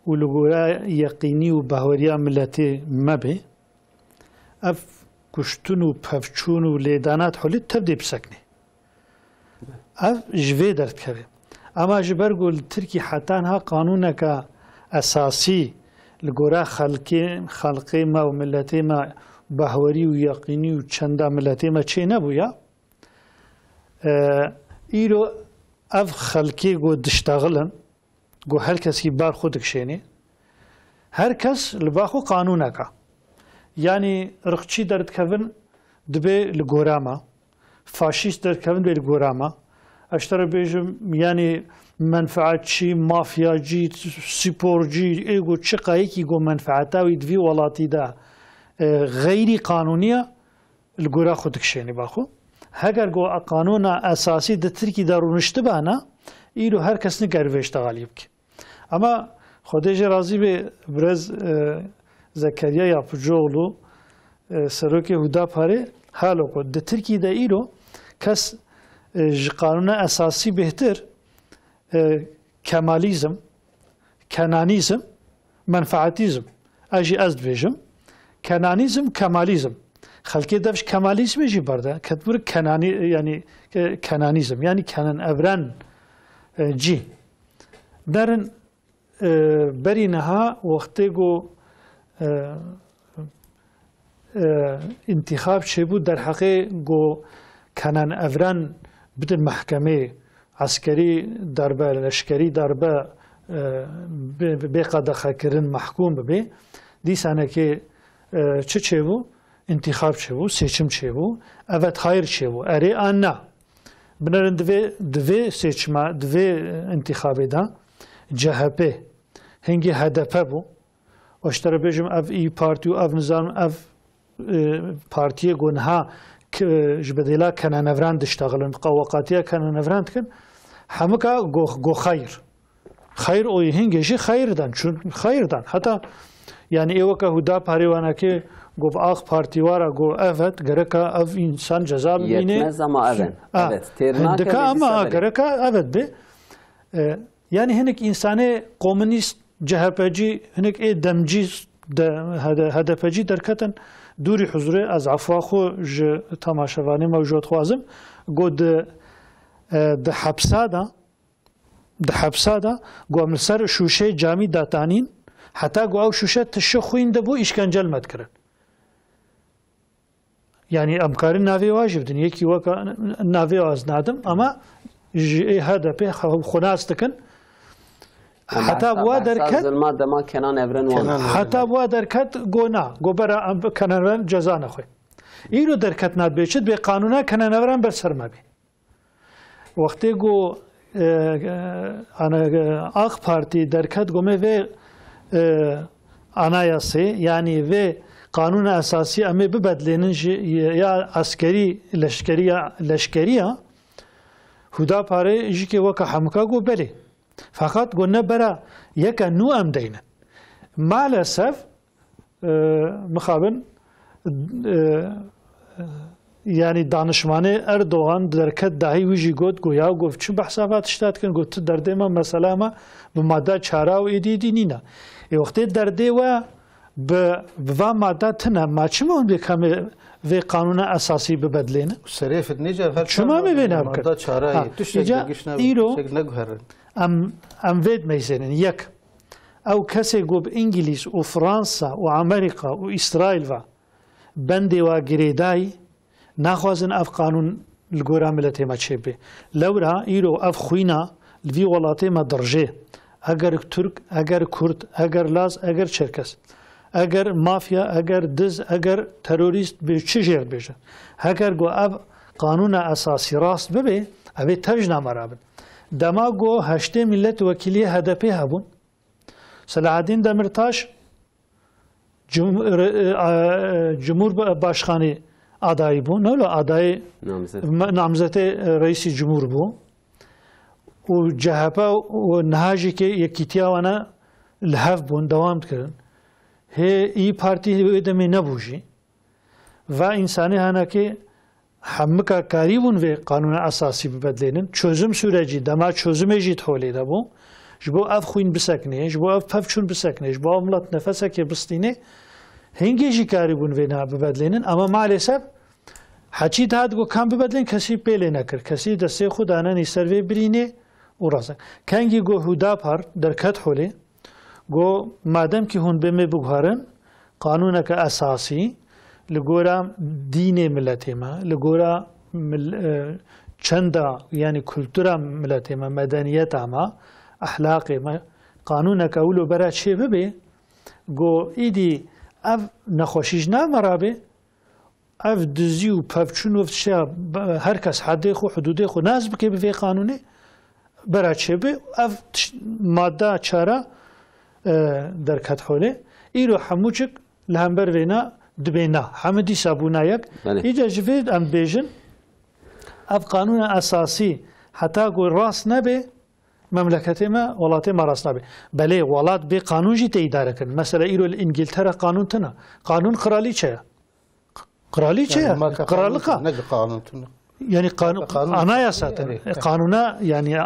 و لگویا یقینی و باوریا ملتی مبه اف کشتن و پفچون و لیدانات حالی تبدی بسکنی اف جوه درد که اما جبر گل ترکی حتی ها قانون که اساسی لگورا خلقی ما و ملتی ما باوری و یقینی و چنده ملتی ما چه نبویا ایرو اف خلقی گو دشتغلن گو هر کسی بار خودک شینی هر کس لباخو قانونه که یعنی رقچی درد کون دبی لگوراما فاشیست درد کون دبی لگوراما اشتر بیجم یعنی منفعت چی مافیا جی سپور جی ایگو چه قایکی گو منفعتاوی دوی ولاتی دا غیری قانونیه لگورا خودک شینی باخو هگر گو قانون اساسی د ترکی دارونشته بانه ایرو هر کس نگرویشت غالیب که اما خودش راضی به برز زکریا یا پجوغلو سروک هدا پاره حالو کو د ترکی دا ایرو کس قانون اساسی بهتر کمالیزم کنانیزم منفعتیزم اجی ازد بیجم کنانیزم کمالیزم خلقی دفش کمالیزم جی برده کتبور کنانی یعنی کنانیزم یعنی کنن ابران جی درن بری نها وقتی گو انتخاب چه بود در حق گو کنن ابران بدن محکمه عسکری دربه لشکری دربه بقدخه کرن محکوم به دیسانه که چه بود انتخاب چه بود seçim چه بود evet hayır چه بود اری آن نه بنرن دوی seçme دوی انتخاب eda CHP هنگی هدفه بو اشترا بيجم اف اي بارتي اف نظام اف بارتي گونها جبدلا كان نفران دشتغلن قوقاتيا كان نفران كن همكا گو خير خير او هنگي خير دان چون خير دان حتى يعني ايوكا هدا پاريوانا كي گو اخ بارتي وارا گو افت گركا اف انسان جزا بينه يتمز اما افن evet ternak دكا اما گركا افت به يعني هنك انسانه كومونيست CHP'ci هنك اي دمجي هدفجي دركتن دوري حضوري از عفوا خو ج تماشاواني موجود خوازم گو د حبسا دا گو ملسر شوشه جامي داتانين حتى گو او شوشه تشخوين دبو اشكنجل مدكرن يعني امكاري ناوي واجب دن يكي وكا ناوي واز نادم اما هدف خناس تكن حتى بوا دركت حتى بوا دركت گونا گوبرا کنن جزا نخوي ایرو دركت ناد بيشد به قانونا کنن نورن بر سر مبي وقتی گو انا اخ پارتي دركت گومه و anayasa yani ve kanun esası ama bebedlenin ya askeri leşkeriya huda pare jike vaka hamka go beli fakat gönne bera yeka nu am deyne maalesef mukhaben yani danışmanı Erdoğan derket dahi vici god goya gov çu bahsabat iştatken got derdema mesela ama bu madde çara ve edidi nina وقتی درده و به ماده تنه ما چمون بکمه و قانون اساسی ببدلینه سریف نیجا شما میبینم ماده چاره ایرو ام وید میزنن یک او کسی گوب انگلیس و فرانسا و امریکا و اسرائیل و بندی و گریدای نخوازن اف قانون الگورا ملتی ما چه به لورا ایرو اف خوینا الوی ولاتی ما درجه اگر ترک، اگر کرد، اگر لاز، اگر چرکس، اگر مافیا، اگر دز، اگر تروریست به چه جهر بیشه. اگر گو اب قانون اساسی راست ببه، اوه ترجمه مرابط. دما گو هشته ملت وکیلی هدفی هبون. صلاح الدین دمرتاش جمهور باشخانه adayı bu. Ne oluyor? Adayı namzete reisi cumhur bu. و CHP و نهاجی که یکیتیا وانا لحاف بون دوام کردن هی ای پارتی ادمی نبوشی و انسانی هانا که همه که کاری بون و قانون اساسی ببدلینن çözüm süreci dama çözüme jit holi da bu jbo av خوین بسکنه jbo av pavçun بسکنه jbo amlat nefese ki bistine hangi jikari bun ve na bebedlinin ama maalesef haçi dad go kan bebedlin kesi pele nakir kesi deste khudana ni serve birine وراسه کنگی گو هودا پر در کت حالی گو مادام که هون به بگهرن قانون که اساسی لگورا دین ملت ما لگورا چندا یعنی کلتورا ملت ما مدنیت ما اخلاق ما قانون که اولو برای چه ببی گو ایدی اف نخوشیش نمرابه اف دزی و پفچون و هر کس حده خو حدوده خو ناز بکه به قانونه برای چه به اف ماده چرا در کت حاله ایرو هموچک لهمبر وینا دبینا همدی سابونا یک ایجا جوید ام بیجن اف قانون اساسی حتی گوی راست نبه مملکت ما ولات ما راست نبه بله ولات به قانون جی اداره کن مثلا ایرو انگلترا قانون تنا قانون قرالی چه قرالی چه قرالیقا يعني anayasa قانونا يعني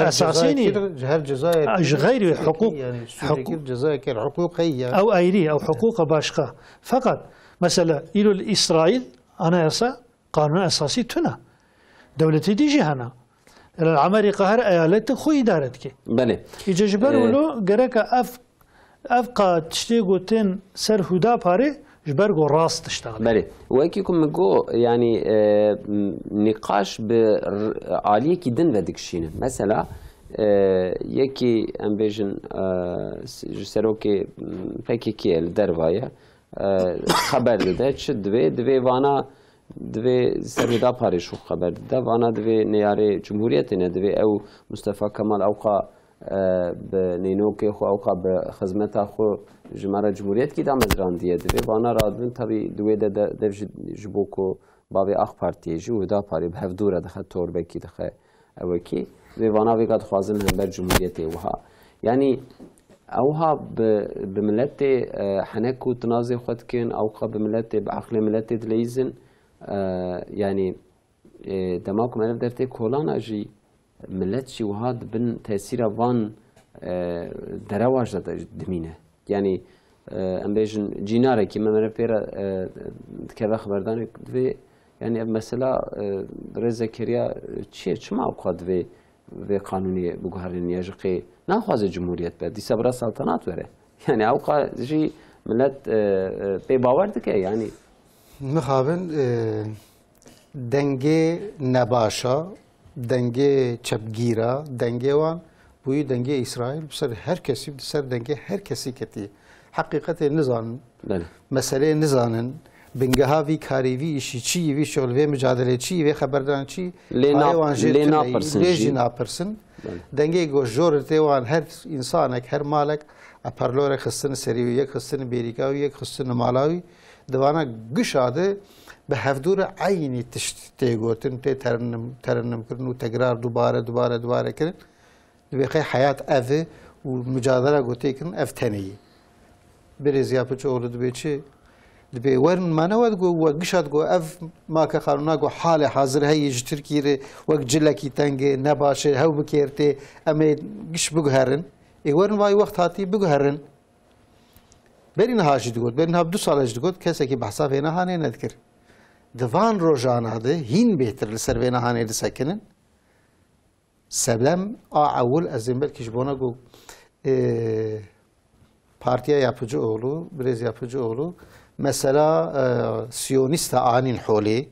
اساسي جهر جزائر غير حقوق يعني الجزائر حقوقيه او ايري او حقوق باشقه فقط مثلا الى اسرائيل anayasa قانون اساسي تنا دولتي ديجي هنا العمري قهر ايالات خو اداره كي بله يجبر ولو غرك افقا تشتي قوتين سر هدا باري جبرجو راست تشتغل. بله وأكيكم مجو يعني نقاش بعالية كدن ودكشينه مثلا يكي أمبيجن جسروكي فكي كيل دروايا خبر ده شد دوي وانا دوي سردا باريشو خبر ده وانا دوي نياري جمهوريتنا دوي أو مصطفى كمال أوقا به نینوکی خو اوقا به خدمت خو جمهور جمهوریت کی دام ازران دیه دوی وانا رادبن تبی دوی ده جبوکو باوی اخ پارتیه جو دا پاری به دوره دخه تور بکی دخه اوکی دوی وانا وی قد خوازن هم بر جمهوریت وها یعنی اوها به ملت حنکو تنازع خود کن اوقا به ملت بعقل ملت دلیزن يعني دماغ ملف درته کلان اجی ملت شی وهاد بن تأثیر وان درواج دمینه يعني ام بیشن جیناره که من پیرا که خبردان دوی يعني مثلا رضا کریا چه موقع دوی قانونی بگوهرین یجقی نخواز جمهوریت بد دی صبر سلطنت وره يعني اوقا جی ملت به باور دکه يعني مخابن دنگه نباشا دنگه چپگیرا دنگه وان بوی دنگه اسرائیل بسر هر کسی بسر دنگه هر کسی کتی حقیقت نزان مسئله نزانن بنگها وی کاری وی اشی چی وی شغل وی مجادله چی وی خبردان چی لینا پرسن دنگه گو جورته وان هر انسانک هر مالک اپرلور خستن سریوی یک خستن بیریکاوی یک خستن مالاوی دوانا گشاده به هفدور عینی تیگوتن ترنم کردن و تکرار دوباره کردن دوی حیات اوه و مجادله گوته کردن اف تنیی برزیا پچه اولو دوی چه دوی ورن منواد گو و گشاد گو اف ما که قانونا گو حال حاضر هی جترکی ره وقت جلکی تنگه نباشه هاو بکرته اما گش بگهرن ای ورن وای وقت هاتی بگهرن برین هاشی دگود برین هاب 2 سالش دگود کسی که بحثا فینا هانه ندکر دوان روزانه ده هین بهتر لسر فینا هانه دسکنن سبلم اول از این بلکش بونا گو partiya yapıcı oğlu, biraz yapıcı oğlu mesela siyonist anil holi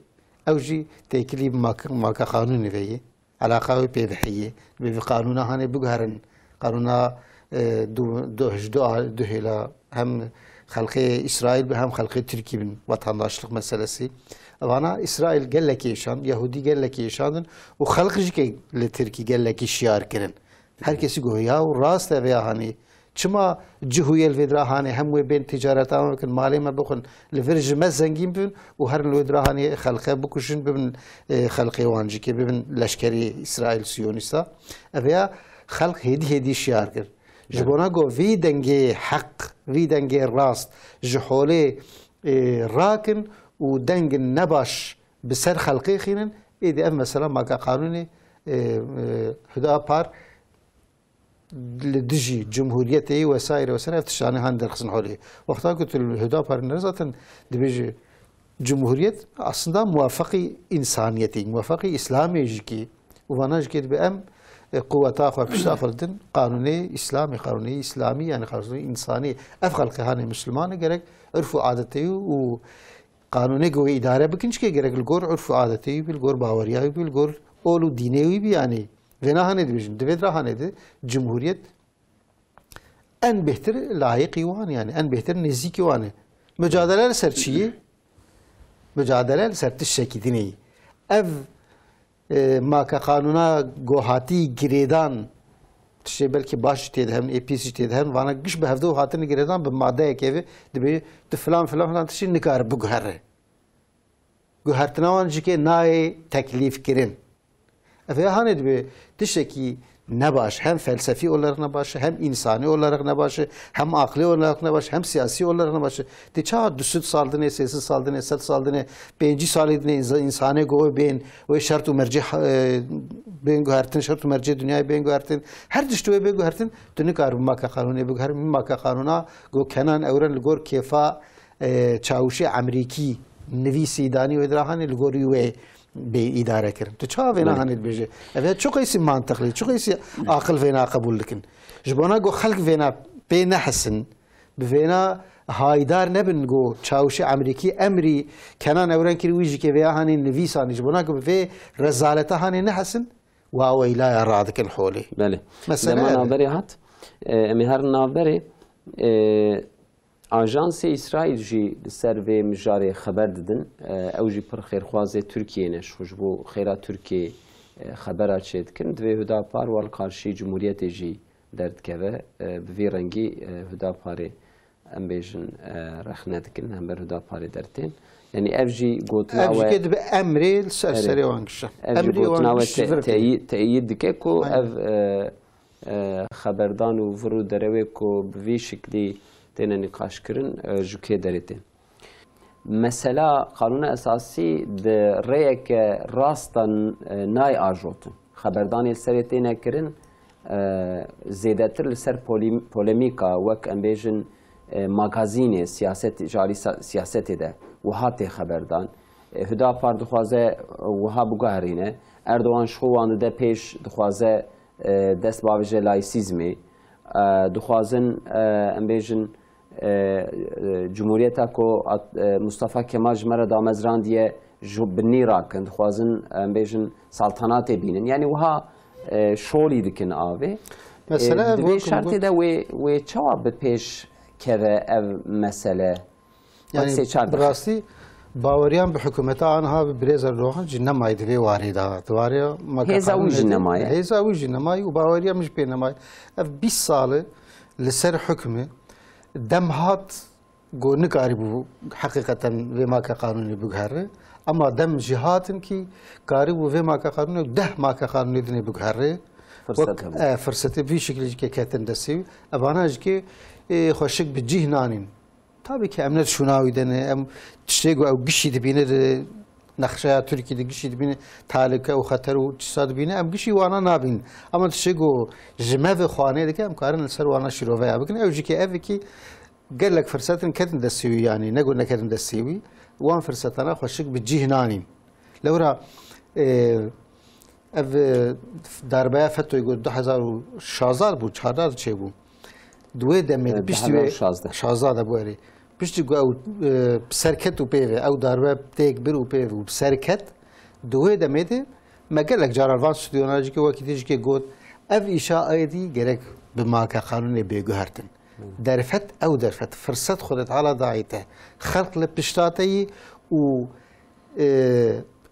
evji tekili maka kanuni veyi alakavi pevhiye ve kanuna hani bugharın kanuna duhila hem halkı İsrail ve hem halkı Türkiye'nin vatandaşlık meselesi. Bana İsrail gelleki yaşan, Yahudi gelleki yaşadın, o halkıcı ki Türkiye gelleki şiar kirin. Herkesi goya o rast veya hani çima cihuyel vedrahane hem ve ben ticareta mümkün mali ma bukun leverj mezengin bin o her vedrahane halka bukuşun bin halkı wancı ki bin leşkeri İsrail Siyonista veya halk hedi şiar kir. Jibona go vi denge hak vi denge rast jihole rakin و دنگ نباش بسر خلقی خینن ایده ام مثلا ماکا قانونی هدا پار لدجی جمهوریتی وسایل افتشانه هان درخصن حالی وقتا قلت الهدا پار نرزاتن دبیجی جمهوریت اصلا موافقی انسانیتی موافقی اسلامی جکی و واناج کید به ام قوتا خو پشتافلدن قانونی اسلامی یعنی قانونی انسانی افخل قهانی مسلمان گرک عرف و عادتی و قانونی گوی اداره بکنش که گرگ الگور عرف و عادتی بیل گور باوریایی بیل گور اولو دینی بی یعنی وناهانه دیویژن دوید راهانه دی جمهوریت en بهتر layık وان yani en بهتر نزدیکی وانه mücadele سر چیه mücadele سر تشکی دینی ev ما که قانونا گوهاتی گریدان تشی بلکه باش تید هم اپیسی تید هم وانا گش به هفته و هاتن گریدان به ماده که دبی فلان تشی نکار بگهره گهرتناوان جی که نای تکلیف کرن افیا هانه دبی تشکی نباش هم فلسفی olarak نباشه هم insani olarak نباشه هم akli olarak نباشه هم siyasi olarak نباشه تی چا دوست سالدنه سیاسی سالدنه ست سالدنه پنجی سالدنه insani گوه بین و شرط و مرجع بین گهرتن شرط و مرجع دنیای بین گهرتن هر دشتوی بین گهرتن دنیا کارو ماکا قانونی بگهر ماکا قانونا گو کنان اورن لگور کیفا چاوش امریکی نویسی دانی و دراهانی لگور یوه به اداره کردن تو چه وینا هنید بیشه اوه چه قیسی منطقی چه قیسی عقل وینا قبول لکن جبنا گو خلق وینا به نحسن به وینا هایدار نبن گو چاوش امریکی امری کنان اورن کی ویجی که ویا هنی نویسانی جبنا گو به رزالت هنی نحسن و او ایلا راد کن حولی بله مثلا نابری هات مهر نابری آژانس اسرائیل جی سر و مجاری خبر دادن اوجی پر خیرخوازه ترکیه نش خوشبو خیرات ترکیه خبرات شد کند و هدا پار وال قارشی جمهوریت جی درد که به رنگی هدا پاره ام بیشن رخنه دکن هم بر هدا پاره دردین یعنی افجی گوتنا و افجی به امری سری وانگشه افجی گوتنا و تأیید دکه کو اف خبردان و ورود دروی کو به شکلی تینا نقاش کرن جوکی دردین مثلا قانون اساسی در رأی که راستن نای آجوتن خبردانی سری تینا کرن زیاده تر لسر پولمیکا وک ام بیشن ماگازین سیاست جاری سیاست ده و هاتی خبردان هدا پار دخوازه و ها بگهرینه اردوان شخوان ده پیش دخوازه دست باوجه لایسیزمی دخوازن ام بیشن جمهوریت کو مصطفی کمال جمره دامزران دیه جو بنی راکن دخوازن ام بیشن سلطنات بینن یعنی وها شولی دکن آوه مثلا دوی شرطی ده و چواب به پیش که او مسئله یعنی براستی باوریان به حکومت آنها به بریز روحان جی نمای دوی واریده دواریا هیزا ویجی نمای هیزا ویجی نمای و باوریا مش بی نمای اف 20 ساله لسر حکمه دم هات گو نکاری بو حقیقتا وما که قانونی بگهره اما دم جهاتن کی کاری بو وما که قانونی ده ما که قانونی دنی بگهره فرصت بی شکلی که کتن دستی اواناج که خوشک به جهنانیم tabii ki emniyet şunaviden em tiştego ev gişi dibine naqşaya Türkiye'de gişi dibine talika o xatar o çisad dibine em gişi wana nabin ama tiştego jmev xane de em karın ser wana şirova ya bakın evci ki ev ki gelek fırsatın kedin desiwi yani ne gönne kedin desiwi wan fırsatana xoşik bi cihnanim lewra ev darbaya fetoy go 2016 bu 4 çe bu دوی دمید بیشتر شازده بوری بیشتر گو سرکت و پیوه او دارو تیک برو پیوه و سرکت دوی دمید مگلک جارالوان استودیوناجی که وقتی که گود اف ایشاعیدی گرک به ماکه قانون بیگهرتن درفت او درفت فرصت خودت على ضعیته خلق لپشتاتی و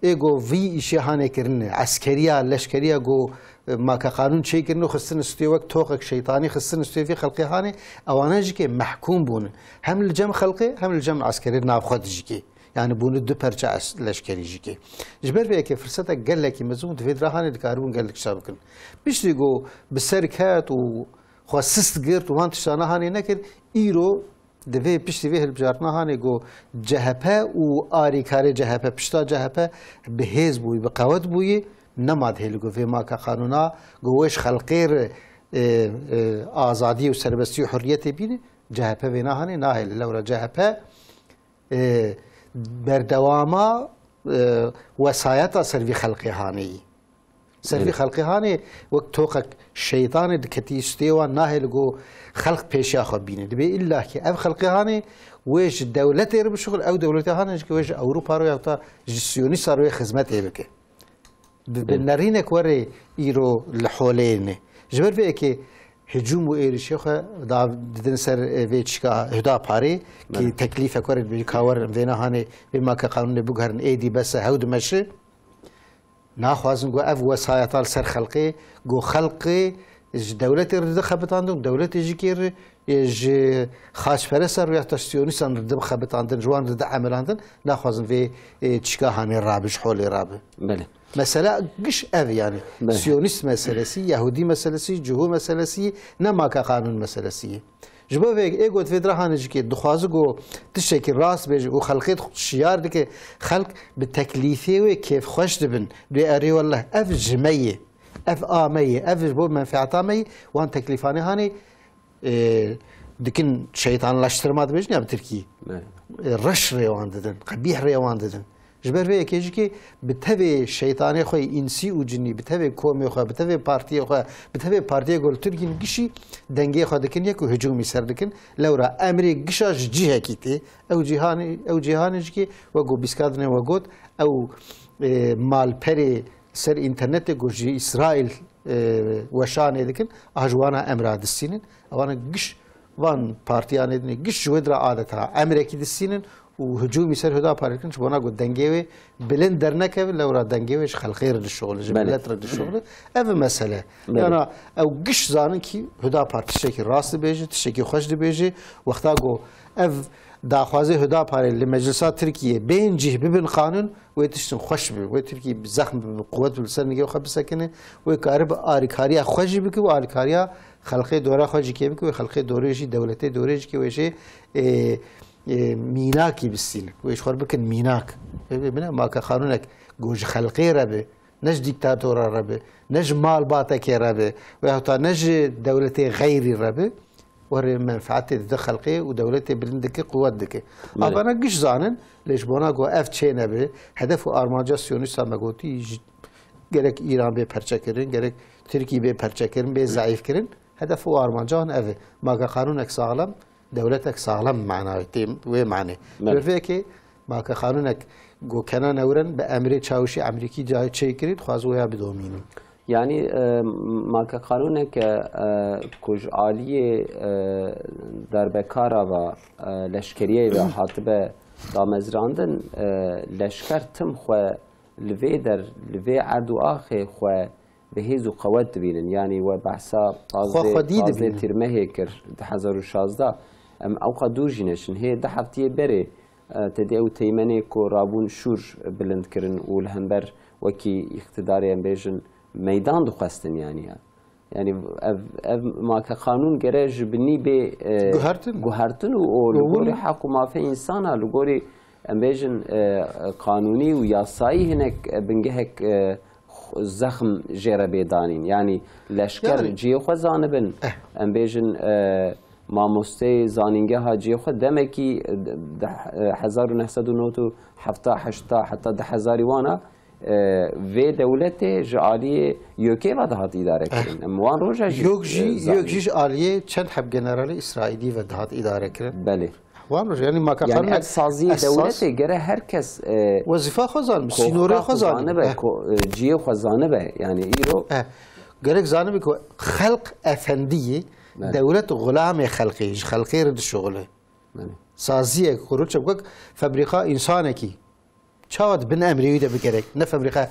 ایگو وی ایشهانه کرنه عسکریا لشکریا گو ما كقانون شيء كأنه خصنا نستوي وقت توقك شيطاني خصنا نستوي في خلقي هاني أو جيكي محكوم بون هم الجم خلقي هم الجم عسكري نافخد جيكي يعني بون الدو برجع لشكري جيكي جبر فيها كيف فرصتك قال لك مزون تفيد راهاني دكارون قال لك شابكن بيش تيجو بالسركات و خاصست قرت وان تشانا هاني نكر إيرو دوی پشتی وی هلبجارنا هانی گو جهپه و آری کاری جهپه پشتا جهپه به حزب بوی به قوت بوی نماد هیل گو وی ما که قانونا گوش خلقیر آزادی و سربستی و حریت بینه جهپه وی نهانی نهیل لورا جهپه بردواما وسایت سروی خلقی هانی سروی خلقی هانی وقت توقع شیطان دکتی استیوان نهیل گو خلق پیش آخر بینه دبی الله که اف خلقی هانی ویش دولت ایرو بشغل او دولت هانی که ویش اروپا رو یا تا جسیونی سروی خدمت ایبکه بالنرين كوري إيرو الحولين جبر في كي هجوم وإيرشيا خا ددن سر فيتشكا هدا باري كي تكليف كوري بيكاور فينا هاني بما كقانون بوغرن ايدي بس هود مشي ناخوازن جو اف وسايطال سر خلقي جو خلقي دولة رد خبط عندهم دولة جيكير يج خاش فرسر ويا تشتيونيسان رد خبط عندن جوان رد عمل عندن ناخوازن في تشكا هاني رابش حولي رابه بله مثلا قش أذي يعني سيونيست مسألة يهودي مسألة جهو مسألة نما كقانون مسألة جبا فيك إيجو تفيدرهان جكي دخوازقو تشكي راس بيج وخلقيت شيار دك خلق بالتكليفية وكيف خوش دبن بأري والله أف جمية أف آمية أف جبو منفعة آمية وان تكليفاني هاني دكن شيطان لاشترمات بيجني أب تركي رش ريوان ددن قبيح ريوان ددن جبر وی کیجی که بتوی شیطانی خوی انسی و جنی بتوی کومی خوی بتوی پارتی خوی بتوی پارتی گل ترکین گشی دنگی خود کن یک هجومی سر دکن لورا امری گشاش جیه کیته او جهانی جکی و گو بیسکادن و گود او مال پری سر اینترنت گوجی اسرائیل وشانه دکن اجوانا امراد السینن اوانا گش وان پارتیان دنی گش جودرا عادتها امریکی دسینن و هجومی سر هدا پارکن چه بنا گود دنگیوی بلند در نکه لورا دنگیویش خلقیر الشغل جبلت رد الشغل اف مسئله یعنی او گش زانن کی هدا پارتیشه کی راست بیجه تشکی خوش دی بیجه وقتا گو اف داخوازی هدا پاره لمجلسات ترکیه بین جه ببن قانون و تشتن خوش بی و ترکیه زخم بقوت بالسر نگه خب سکنه و کارب آریکاریا خوش بی که و آریکاریا خلقی دوره خوشی که بی که و خلقی دورهشی دولتی دورهش که ویشه میناکی بسین ویش خور بکن میناک ببینه ما که قانونک گوش خلقی ربه نج دیکتاتورا ربه نج مال باتکی ربه و حتی نج دولتی غیری ربه ور منفعت ده خلقی و دولتی بلندکی قوت دکی اما نگیش زانن لیش بنا گو اف چه نبه هدف و آرمانجا سیونیستا مگوتی گرک ایران به پرچه کرن گرک ترکی به پرچه کرن به ضعیف کرن هدف و آرمانجا اوه ما که قانونک سالم دولتك سالم معناه تيم ومعنى بالفعل ما كقانونك جو كان نورن بأمر تشاوشي أمريكي جاي تشيكريد خازوها بدومينه يعني ما كقانونك كوج عالية در بكارا و لشكرية و حاطبة دامزراندن لشكر تم خو لفي در لفي عدو آخر خو بهيز وقوات بينن يعني وبحثا طازة ترمه كر 2016 او قدور جنشن هي ده هفتيه بره تدعو تيمنه كو رابون شور بلند كرن والهمبر وكي اقتداري بيجن ميدان دخستن يعني ما كقانون جراج بني ب جوهرتن ولغوري حق ما في انسان لغوري بيجن قانوني وياساي هناك بنجهك زخم جرى بيدانين يعني لشكر جيو خزانبن ام بيجن ماموسته زانینگه هاجی خود دمکی 1970 حتی 10,000 وانا و دولت جعالی یوکی و دهات اداره کردن اموان روزا یوکیش عالیه چند حب جنرال اسرائیلی و دهات اداره کردن بله وان روز یعنی ما یعنی اسازی دولت گره هر کس وظیفه خزان سینوره خزان به جیو خزانه به یعنی ایرو گرک زانه که خلق افندیه دولت غلام خلقی رد شغله سازیه خروج بقولك فبريقة انسانه کی چاد بن امریوی ده بگرک نه فبريقة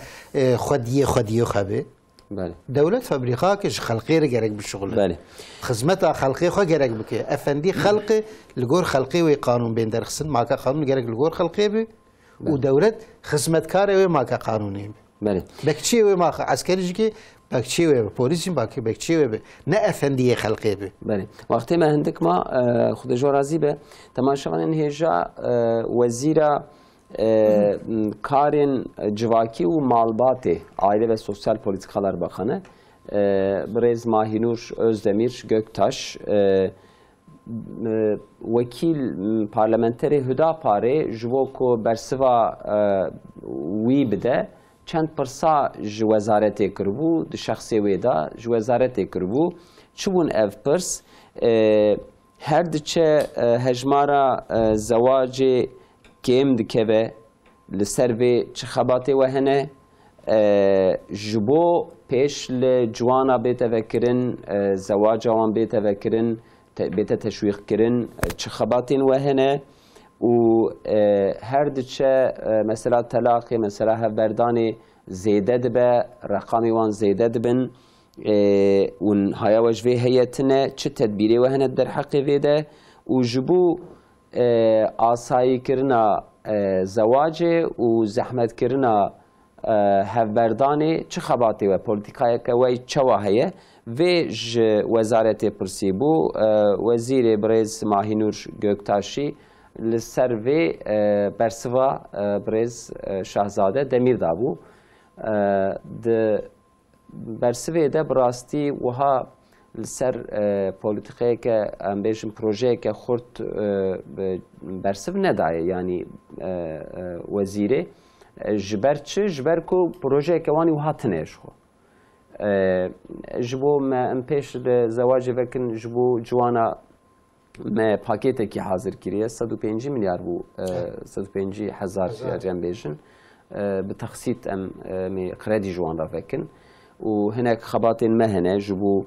خودیه خبه بله دولت فبريقة کش خلقی رو گرک بشغله بله خدمت خلقی خو گرک بکه افندی خلق لگور خلقی و قانون بین درخسن ما که قانون گرک لگور خلقی به و دولت خدمتکار و ما که قانونی بله بکچی و ما عسکری که بکچی و پلیسی باکی بکچی و نه افندی خلقی به بله وقتی ما هندک ما خود جو راضی به تماشا این هجا وزیر کارن جواکی و مالبات aile ve sosyal politikalar bakanı Brez Mahinur Özdemir Göktaş vekil parlamenteri Hüdapare jvoko bersiva wî bide çend pirsa ji wezaretê kirbû di şexsê wê da ji wezaretê kirbû çibûn ev pirs her diçe hejmara zewacê kêm dikeve li ser vê çi xebatê we hene ji bo pêş li ciwana bête vekirin zewaca wan bête vekirin bête teşwîqkirin çi xebatên we hene û her diçe mesela telaqê mesela hevberdanê zêde dibe reqamê wan zêde dibin û haya we ji vê heyetine çi tedbîrê we hene derheqê vê de û ji bo asayîkirina zewacê û zehmetkirina hevberdanê çi xebatê we polîtikayeke we çawa heye vê ji wezaretê pirsî bû wezîrê Birêz Mahînûr Göktaşî li ser vê bersiva Birêz Şehzade Demîr dabû di bersivê de bi rastî wiha li ser polîtikayeke em bêjin projeyeke xurt bersiv nedaye yanî wezîrê ji ber çi ji ber ku projeyeke wanî wiha tune ji xwe ji bo me em pêş li zewacê vekin ji bo ciwana me pakêtekî hazir kiriye 105 milyar bû 105 hezar em bêjin bi texsît em kredî ji wan re vekin û hinek xebatên me hene ji bo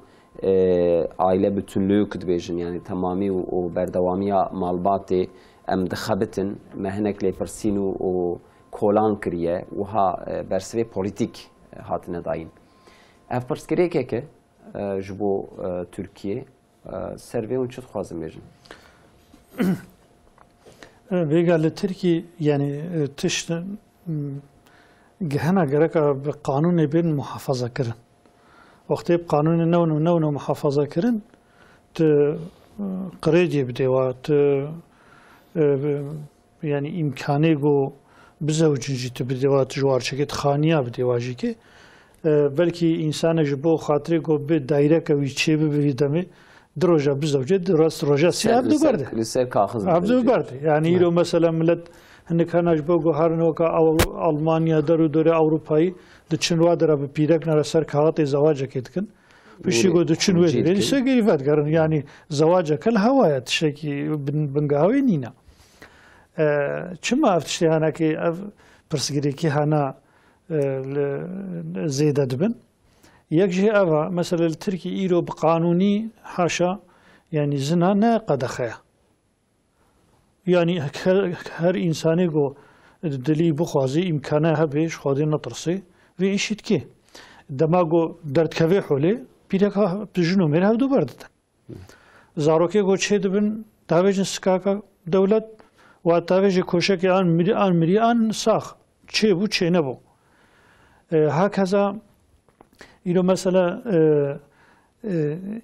aile bütünlüğü dibêjin yani tamamî û berdewamiya malbatê ام دخبتن مهنك لبرسين و كولان كريه وها برسوي بوليتيك هاتنا داين اف برسكري كيكه جبو تركيا سرفي ونشد خوازم بيجن بيقال لتركي يعني تشت جهنا جركا بقانون بين محافظة كرن وقت بقانون نون محافظة كرن ت قريدي بدوات يعني إمكاني جو بزوجين جيت بدوات جوار شكت خانية بدواجي كي بلكي إنسان جبو خاطري جو بدايرة كوي شيء بيدمه دروجة بزوجة درست روجة سياب دو برده لسه كاخذ عبدو برده يعني يلو مثلا ملت هنك هناش بوجو هرنوكا أو ألمانيا درو دور أوروباي دتشن وادرا ببيرك نرسر كهات زواج كيتكن بشي جو دتشن وادر يعني سجى يفاد قرن يعني زواج كل هواية تشكي بنجاوي نينا كما أفتشتي هنا كي برسجري كي هنا زيادة دبن يكجي أفا مثلا التركي إيرو بقانوني حاشا يعني زنا ناقد خيا يعني هر إنساني جو دلي بخوازي إمكانها بيش خادي نطرسي ويشيت كي دماغو درد كوي حولي بيركا بجنو مير هفدو بردتن زاروكي جو چه دبن تاويجن سكاكا دولت و تاويجي كوشك آن مري آن ساخ چه بو چه نبو هكذا إلو مثلا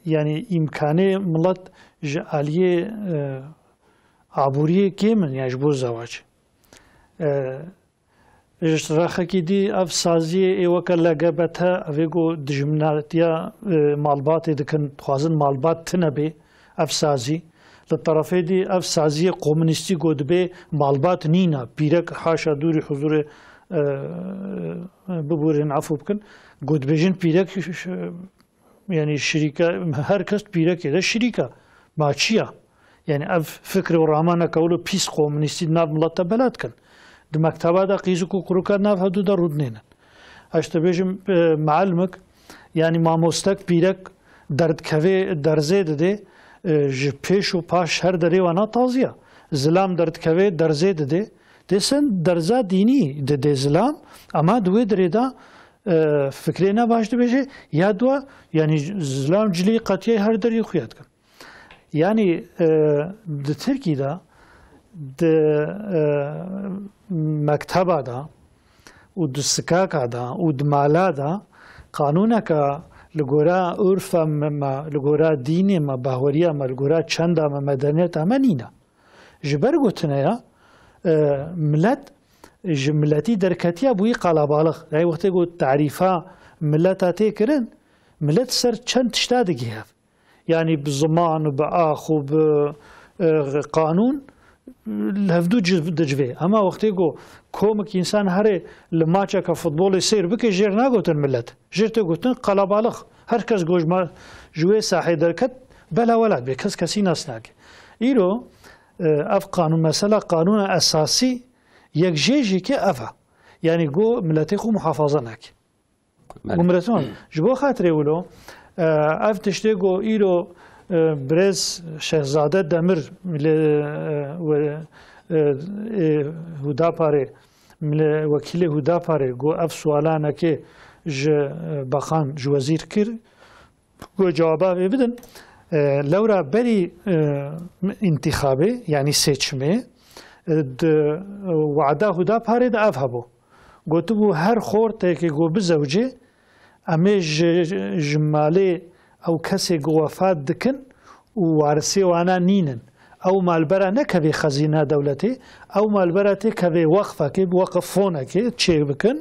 يعني إمكانه ملت جالية عبورية كيمن يعني جبو الزواج اشتراخه كي دي اف سازي اي وكل لقبتها افيقو دجمناتيا مالبات دكن خوازن مالبات تنبي اف سازي للطرفي دي اف سازي قومنستي قد بي مالبات نينا بيرك حاشا دوري حضور ببورين عفو بكن قد بيجن بيرك يعني الشركة هركست بيرك ده الشركة ماشية يعني اف فكر ورامانا كولو بيس قومنستي ناب ملتا بلاد كن د مكتبه دا قيزكو كروكا ناف هدو دا رودنين اشتا بيجم معلمك يعني ماموستك بيرك درد كوي درزه ده جبيش و باش هر دره وانا تازيه زلام درد كوي درزه ده دسن درزه ديني ده زلام اما دوی دره دا فكرينا باش بيجي يا دوا يعني زلام جلي قطيه هر دري خويات كن يعني د تركي دا د مكتبه دا و د سكاكا دا و د مالا دا قانونك لغورا عرفا ما لغورا ديني ما باوريا ما لغورا چندا ما مدنيت ما نينا جبر گوتنيا ملت جملتي دركتيا بوي قالبالغ اي وقت گو تعريفا ملتاتي كرن ملت سر چند تشتا دگيف يعني بزمان باخ و بقانون لهفدو دجوي اما وقت يقول كومك انسان هري لماتشا كفوتبول يصير بك جير ناغوتن ملت جيرت غوتن قلبالغ هركز جوج ما جوي ساحي دركت بلا ولد بكس كسي ناسناك ايرو اف قانون مثلا قانون اساسي يك جيجي كي افا يعني جو ملتي خو محافظنك ومرتون جبو خاطري ولو اف تشتيغو ايرو برز شهزاده دمر هدا پاره وکیل هدا پاره گو اف سوالانه که ج بخان جو وزیر کر گو جوابه بدن لورا بری انتخابه يعني seçme وعده هدا پاره ده اف هبو گو تو هر خورته که گو بزوجه امی جماله او کسی وفات دکن و وارثی وانا نینن او مالبره نکوی خزینه دولتی او مالبره تکوی وقفه که وقفونه که چه بکن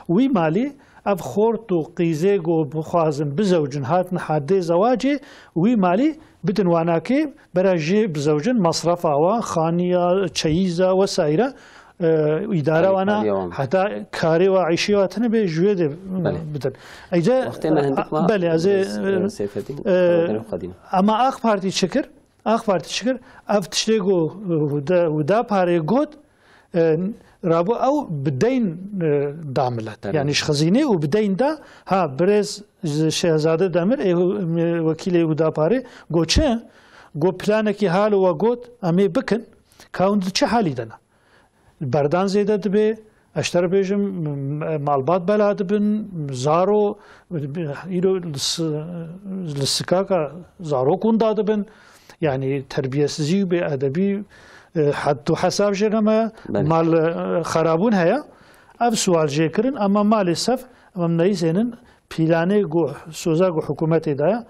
وی مالی اب خورت و قیزه گو بخوازن بزوجن هاتن حده زواجه وی مالی بدن وانا که برای بزوجن مصرف آوا خانیه چیزه و سایره اداره وانا حتی کاری و عیشی و تنه جوید بدن ایجا بله از اما آخ پارتی چکر افتشتگو ودا پاره گود رابو او بدين داملت يعني ايش خزينه وبدين دا ها برز شهزاده دمر وكيل ودا باري گوچه گو پلانه کی حال و گوت امی بکن كاوند چه حالی دنا بردان زیده دبی اشتر بیجم مالبات بلاد بن زارو ایرو لسکاکا زارو کن داد بن يعني تربية سزي بأدبي حتى حساب جرما مال خرابون هيا أف سؤال جيكرن أما مال السف أما منيزين بيلاني جو سوزا جو حكومتي دا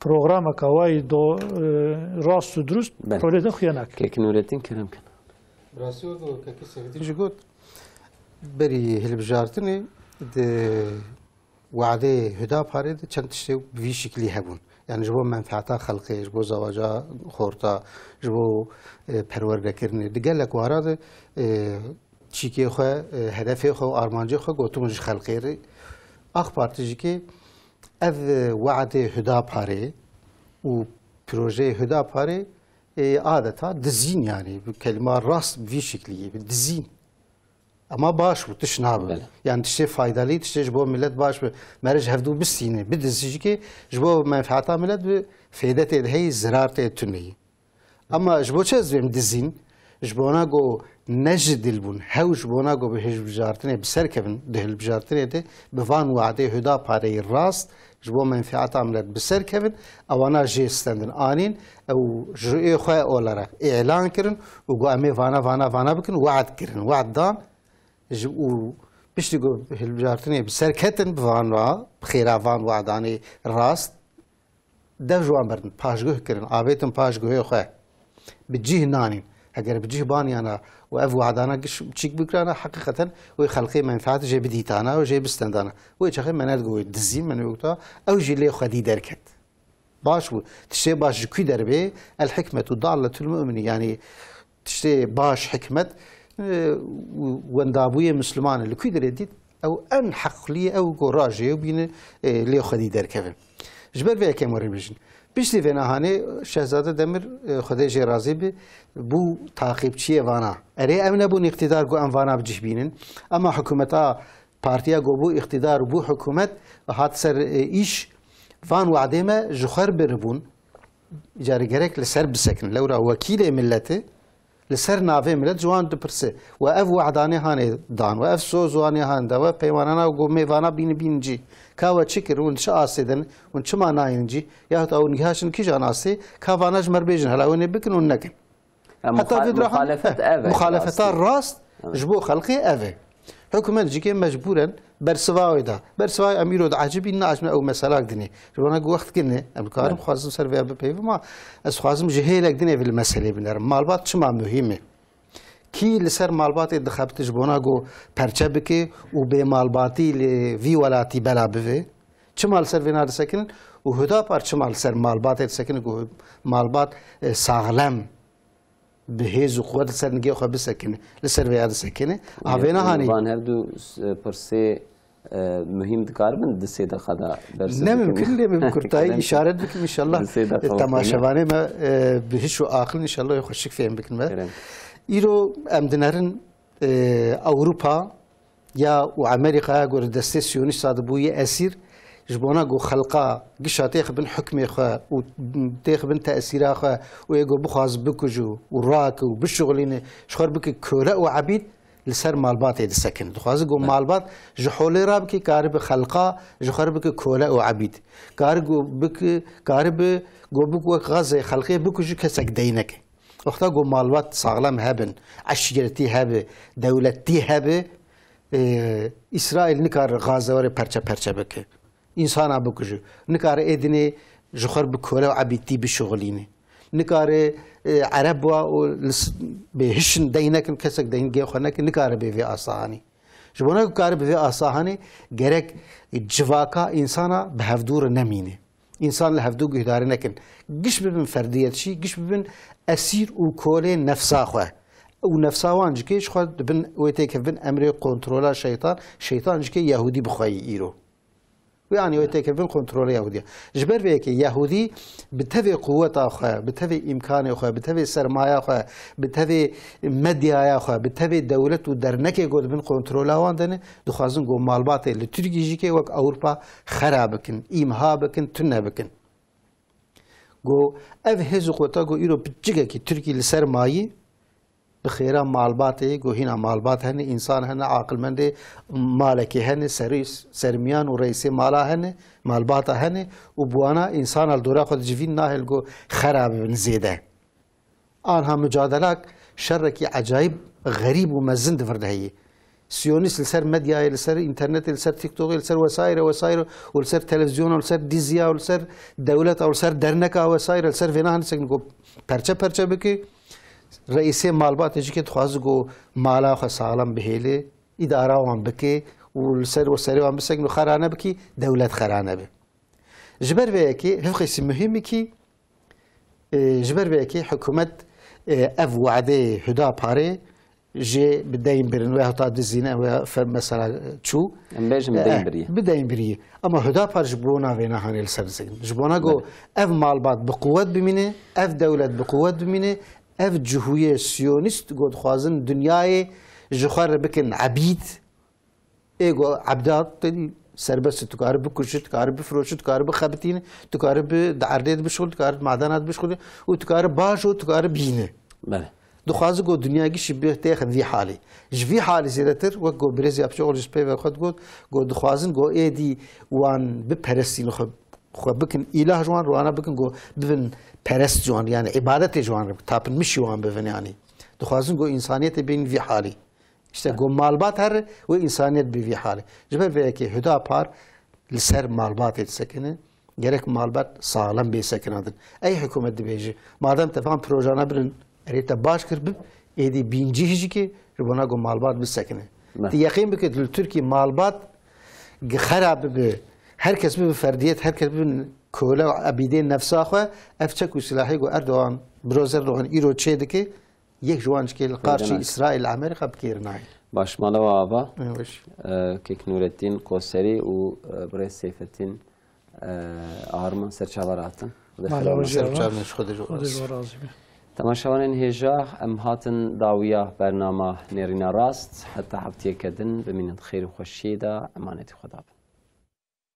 برنامج كواي دو راست درست حول ده خيانك كنورتين كلام كان براسيو دو كي سيدين جوت بري هلبجارتني د وعده هدا بارد چند تشتي بي شكلي هبون يعني جبو منفعتا خلقي جبو زواجا خورتا جبو پرورگرني دگلك وارد چيكي خو هدفي خو ارمانجي خو گوتومج خلقي اخ بارتيجي كي اف وعده هدا باري و بروجي هدا باري adeta dizin yani bu kelime rast bir şekli dizin ama baş bu tışnabe yani tişe faydalı tişe bu millet baş merj hevdu bisine bir dizici ki bu menfaata millet bir faydet edhey zarar etüneyi ama bu çözüm dizin jbona go nejdil bun hevj bona go be hejbjartine bir serkevin dehil bjartine de bevan vaade huda parayı rast جبو منفعات عملت بسر كفن أوانا جي استندن آنين أو جرؤي خواه أولارا إعلان كرن وقو أمي فانا بكن وعد كرن وعد دان و بشتي قو هالبجارتني بسر كتن بفانوا بخيرا فان وعداني راست دف جوان بردن پاشگوه كرن آبيتن پاشگوه خواه بجيه نانين اگر بجيه بانيانا وأف وعدانا تشيك بكرانا حقيقة ويخلقي منفعات جي بديتانا وجي بستندانا ويشخي منات قوي دزين من وقتها أو جي لي خدي دركت باش تشتي باش كي دربي الحكمة ضالة المؤمن يعني تشتي باش حكمة وندابوية مسلمان اللي كي درديت أو أن حقلية أو قراجي وبين لي خدي دركت جبر فيها كم وري بيجن بيشتي فينا هاني شهزادة دمر خدای جرازی بو تعقیبچی وانا اره امن بو اقتدار گو ام وانا بجش بینن اما حکومتا پارتیا گو بو اقتدار بو حکومت هات سر ایش وان وعده ما جخر بربون جاری گرک لسر بسکن لورا وکیل ملته لسر ناوه ملت جوان دپرسه و اف وعدانه هانه دان و اف سوزوانه هان دا و پیمانانا گو میوانا بین جی كاوا تشكر ونش آسيدن ونش ما ناينجي يا تو نجاشن كي جاناسي كافاناج مربيجن هلا وني بكن ونكن حتى مخالفة الراس جبو خلقي أفي حكومة جيكي مجبورا برسواي دا برسواي أميرو دا عجبي ناجم أو مسألة دني جوانا وقت كني أمكارم خازم سرفيا ببيف ما خازم جهيلك دني في المسألة بنر مالبات شما مهمة کی لسر مالبات دخابتش بونا گو پرچه بکی و به مالباتی وی ولاتی بلا بوه چه مال سر وینا سکنن و هدا پر چه مال سر مالبات سکنن گو مالبات ساغلم به هیز و قوت سر نگی خو بسکنه لسر ویا سکنه اوینا هانی وان هر دو پرسه مهم دکار من دسته دخدا نه ممکن لی ممکن تای اشاره بکن ان شاء الله تماشاوانه ما بهش و عاقل ان شاء الله خوشک فهم بکن ما ایرو امدنرن اوروبا یا و امریکا گور دسته سیونی صادبوی اسیر جبونا گو خلقا گشا تیخ بن حکمی خو و تیخ بن تأثیرا خو و یگو بخواز بکجو و راک و بشغلینه شخور بکی کوله و عبید لسر مالبات يدسكن دخواز جو مالبات جحولي راب كي كارب خلقا جخر بك كولا وعبيد كارب جو بك وغاز خلقي بك جو كسك دينك وقتا جو مالبات ساغلام هبن عشيرتي هب دولتي هب إسرائيل نكار غازوار پرچه بك إنسان بك جو نكار إدني جخر بكولا وعبيدتي بشغلينه نكار عرب و بهشن دينكن كسك دين جي خنك نكار بفي آساني جبونا كار بفي آساني جرك جواكا إنسانا بهفدور نمينه إنسان لهفدور جهدار نكن جش ببن فردية شيء جش ببن أسير وكولين نفسا خواه ونفسا وان جكيش خود بن ويتك بن أمر كنترولا شيطان جكي يهودي بخوي إيرو يعني ويتكفل كنترول يهودية جبر بيك يهودي بتفي قوة أخوة بتفي إمكان أخوة بتفي سرماية أخوة بتفي مديا أخوة بتفي دولة ودرنك يقول من كنترول واندنه دخازن جو مالبات اللي تركي جيك وق أوروبا خرابكن إمهابكن تنبكن جو أف هزو قوة جو إيرو بتجيك كي تركي لسرماية بخيرا مالباتي جوهنا مالبات هن إنسان هن عاقل مندي مالكي هن سرميان ورئيسي مالا هن مالباتا هن وبوانا إنسان الدورا خد جفين ناهل جو خراب من زيده آنها مجادلات شركي عجائب غريب ومزن دفرد هي سيونيس لسر مديا لسر انترنت لسر تيك توك لسر وسائر ولسر تلفزيون ولسر ديزيا ولسر دولة او لسر درنكا وسائر لسر فينا هنسكن جو پرچه بكي رئيسي مالبات يجي كي تخواز جو مالا خو سالم بهيله اداره وان بكي ولسر وان بسكن خرانه بكي دولة خرانه به جبر بيكي هفخي مهم كي جبر بيكي حكومة اف وعده هدا باري جي بداين برن ويا هتا دزينا ويا مثلا شو بداين بريه اما هدا بار جبونا فينا هاني السرزين جبونا جو اف مالبات بقوه بمينه اف دوله بقوه بمينه اف جهويه سيونست قد خوازن دنياي جخر بكن عبيد ايغو عبدات سربس تكارب بكرش تكارب بفروش تكارب بخبتين تكارب دعرديت بشغل تكارب معدنات بشغل وتكارب باشو تكارب بينه بله دخوازه جو دنیا کی شبیه تاخد في حالی جوی حالی زیادتر و جو برزی ابشغل جسپی و خود جو دخوازن جو ایدی وان بپرستین خو بکن اله جوان روانا بکن جو ببن پرست جوان يعني عبادت جوان تابن مش جوان ببن يعني دخوازن جو انسانیت بین في حالی işte جو مالبات هر و انسانیت بی حالی جبر ve ki hüda par لسر مالبات etsekene gerek malbat sağlam bir sekenadır ey hükümet dibeci madem tefan projana birin ريتا باش كرب ايدي بينجي هجيكي ربنا جو مالبات بالسكنه يقين بك التركي مالبات خراب به herkes bir ferdiyet herkes bir köle abidin nefsa xwe efçek u silahî go Erdoğan brozer rohan îro çêdike yek ji wan ji qarşî İsrail Amerika bikêrinaye baş mala ava kek Nurettin Koseri û Birêz Seyfettin Arman serçavar hatin تماشاوانên hêja em hatin dawiya bernama Nêrîna Rast heta heftiyê kedin bimînin xêr û xweşiyê de emanetê xwe dabin.